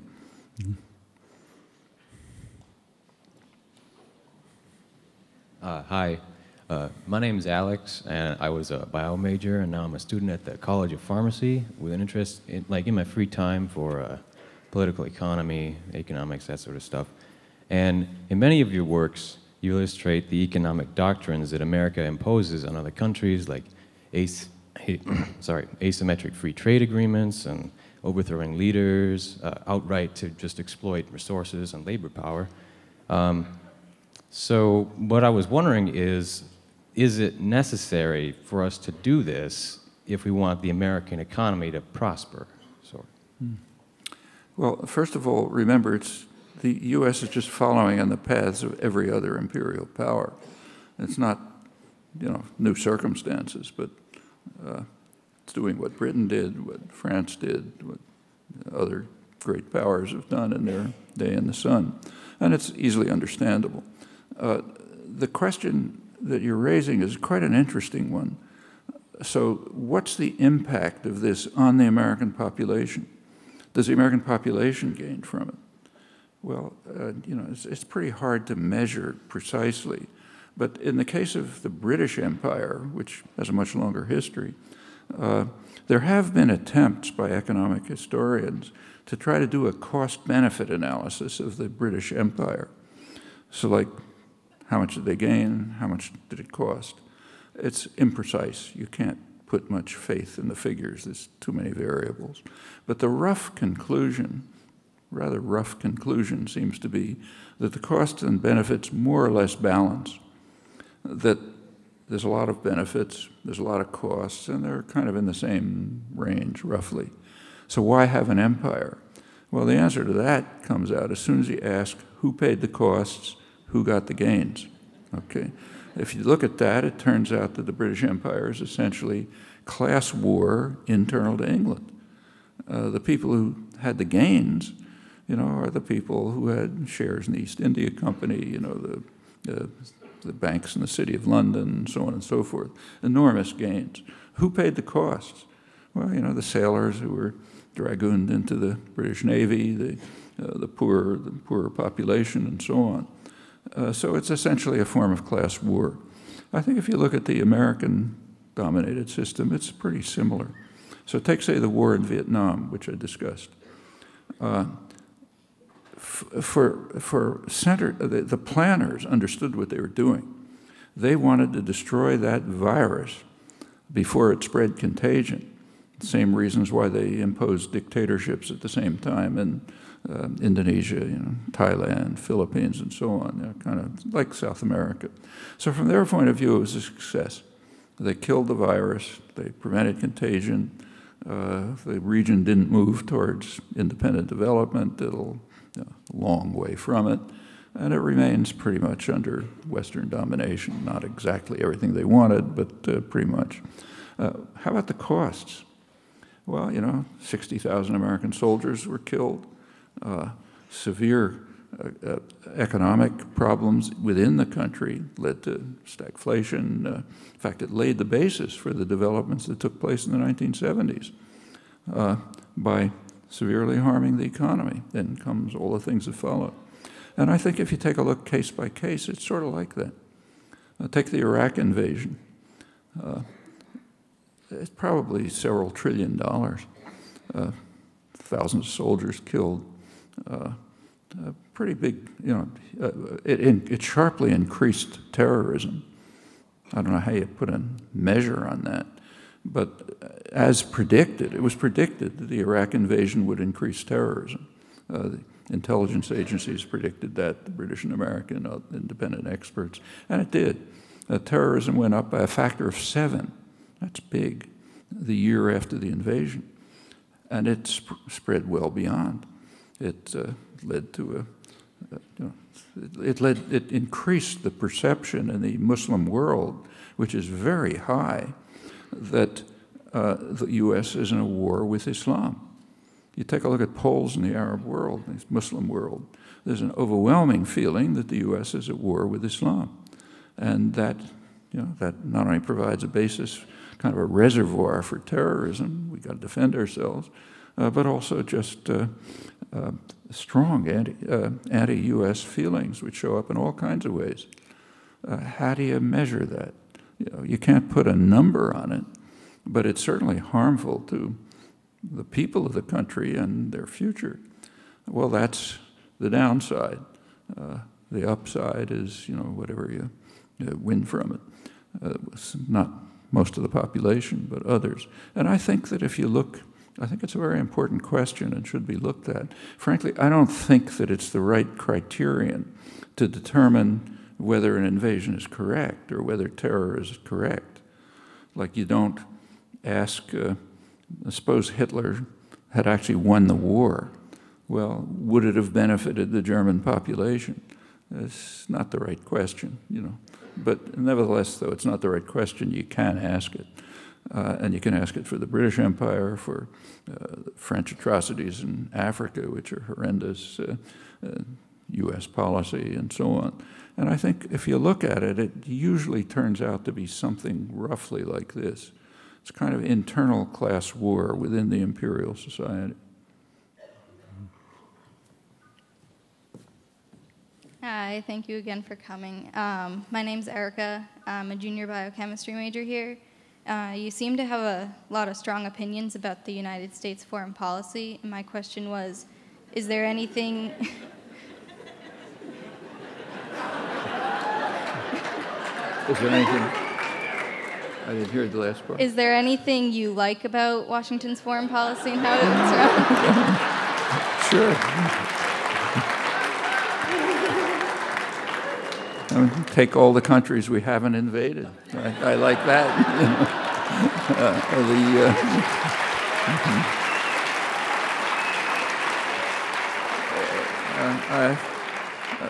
Hi, my name is Alex, and I was a bio major, and now I'm a student at the College of Pharmacy with an interest in, in my free time for political economy, economics, that sort of stuff. And in many of your works, you illustrate the economic doctrines that America imposes on other countries, like asymmetric free trade agreements and overthrowing leaders, outright to just exploit resources and labor power. So what I was wondering is it necessary for us to do this if we want the American economy to prosper? Well, first of all, remember, the U.S. is just following in the paths of every other imperial power. It's not, new circumstances, but it's doing what Britain did, what France did, what other great powers have done in their day in the sun. And it's easily understandable. The question that you're raising is quite an interesting one. So what's the impact of this on the American population? Does the American population gain from it? Well, it's pretty hard to measure precisely. But in the case of the British Empire, which has a much longer history, there have been attempts by economic historians to try to do a cost-benefit analysis of the British Empire. So, like, how much did they gain? How much did it cost? It's imprecise. You can't put much faith in the figures. There's too many variables. But the rough conclusion, rather rough conclusion, seems to be that the costs and benefits more or less balance, that there's a lot of benefits, there's a lot of costs, and they're kind of in the same range, roughly. So why have an empire? Well, the answer to that comes out as soon as you ask who paid the costs, who got the gains, okay? If you look at that, it turns out that the British Empire is essentially class war internal to England. The people who had the gains, are the people who had shares in the East India Company, the banks in the City of London, and so on and so forth. Enormous gains. Who paid the costs? Well, the sailors who were dragooned into the British Navy, the poorer population, and so on. So it's essentially a form of class war. I think if you look at the American-dominated system, it's pretty similar. So take, say, the war in Vietnam, which I discussed. The planners understood what they were doing. They wanted to destroy that virus before it spread contagion. The same reasons why they imposed dictatorships at the same time in Indonesia, Thailand, Philippines, and so on. They're kind of like South America. So from their point of view, it was a success. They killed the virus. They prevented contagion. The region didn't move towards independent development. It'll a long way from it. And it remains pretty much under Western domination. Not exactly everything they wanted, but pretty much. How about the costs? Well, 60,000 American soldiers were killed. Severe economic problems within the country led to stagflation. In fact, it laid the basis for the developments that took place in the 1970s by severely harming the economy. Then comes all the things that follow. And I think if you take a look case by case, it's sort of like that. Take the Iraq invasion. It's probably several $1 trillion. Thousands of soldiers killed. Pretty big, it sharply increased terrorism. I don't know how you put a measure on that. But as predicted, it was predicted that the Iraq invasion would increase terrorism. The intelligence agencies predicted that, the British and American independent experts, and it did. Terrorism went up by a factor of 7. That's big, the year after the invasion. And it spread well beyond. It led to it increased the perception in the Muslim world, which is very high, that the U.S. is in a war with Islam. You take a look at polls in the Arab world, the Muslim world, there's an overwhelming feeling that the U.S. is at war with Islam. And that, that not only provides a basis, kind of a reservoir for terrorism, we've got to defend ourselves, but also just strong anti-U.S. feelings, which show up in all kinds of ways. How do you measure that? You can't put a number on it, but it's certainly harmful to the people of the country and their future. Well, that's the downside. The upside is, whatever you win from it. Not most of the population, but others. And I think that if you look, I think it's a very important question and should be looked at. Frankly, I don't think that it's the right criterion to determine whether an invasion is correct or whether terror is correct. Like you don't ask, suppose Hitler had actually won the war. Well, would it have benefited the German population? It's not the right question, But nevertheless, though it's not the right question, you can ask it. And you can ask it for the British Empire, for French atrocities in Africa, which are horrendous, U.S. policy, and so on. And I think if you look at it, it usually turns out to be something roughly like this. It's kind of internal class war within the imperial society. Hi, thank you again for coming. My name's Erica. I'm a junior biochemistry major here. You seem to have a lot of strong opinions about the United States foreign policy. And my question was, is there anything... Is there anything... I didn't hear the last part. Is there anything you like about Washington's foreign policy and how it's run? Sure. Take all the countries we haven't invaded. I like that.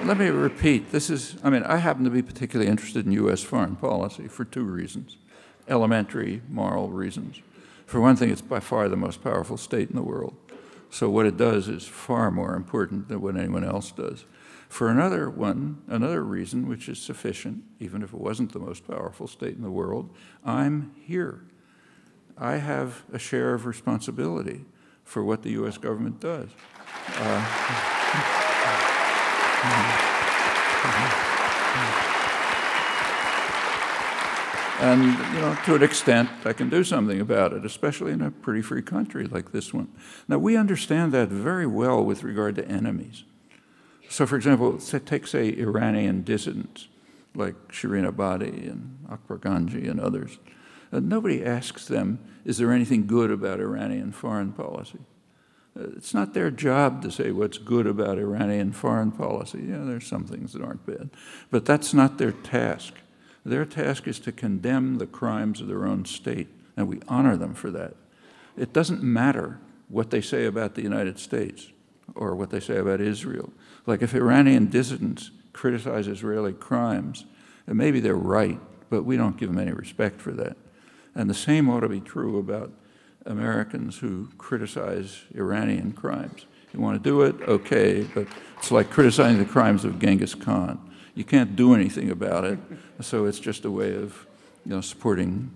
Let me repeat. I happen to be particularly interested in U.S. foreign policy for 2 reasons. Elementary moral reasons. For one thing, it's by far the most powerful state in the world. So what it does is far more important than what anyone else does. For another reason, which is sufficient, even if it wasn't the most powerful state in the world, I'm here. I have a share of responsibility for what the U.S. government does. And, to an extent, I can do something about it, especially in a pretty free country like this one. Now, we understand that very well with regard to enemies. So, for example, take, say, Iranian dissidents like Shirin Ebadi and Akbar Ganji and others. Nobody asks them, is there anything good about Iranian foreign policy? It's not their job to say what's good about Iranian foreign policy. Yeah, there's some things that aren't bad. But that's not their task. Their task is to condemn the crimes of their own state, and we honor them for that. It doesn't matter what they say about the United States or what they say about Israel. Like if Iranian dissidents criticize Israeli crimes, and maybe they're right, but we don't give them any respect for that. And the same ought to be true about Americans who criticize Iranian crimes. You want to do it? Okay, but it's like criticizing the crimes of Genghis Khan. You can't do anything about it, so it's just a way of, supporting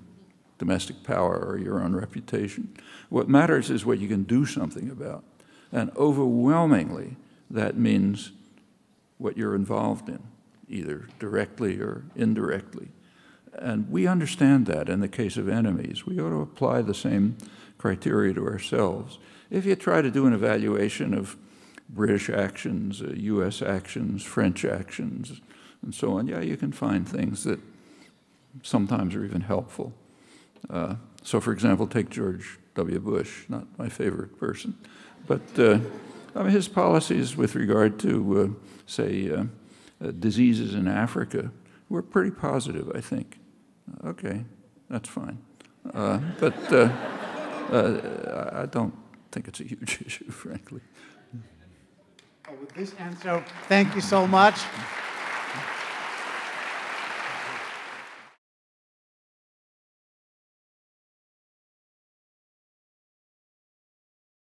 domestic power or your own reputation. What matters is what you can do something about. And overwhelmingly, that means what you're involved in, either directly or indirectly. And we understand that in the case of enemies. We ought to apply the same criteria to ourselves. If you try to do an evaluation of British actions, US actions, French actions, and so on, yeah, you can find things that sometimes are even helpful. So, for example, take George W. Bush, not my favorite person, but his policies with regard to, say, diseases in Africa were pretty positive, I think. Okay, that's fine. But I don't think it's a huge issue, frankly. With this answer, thank you so much.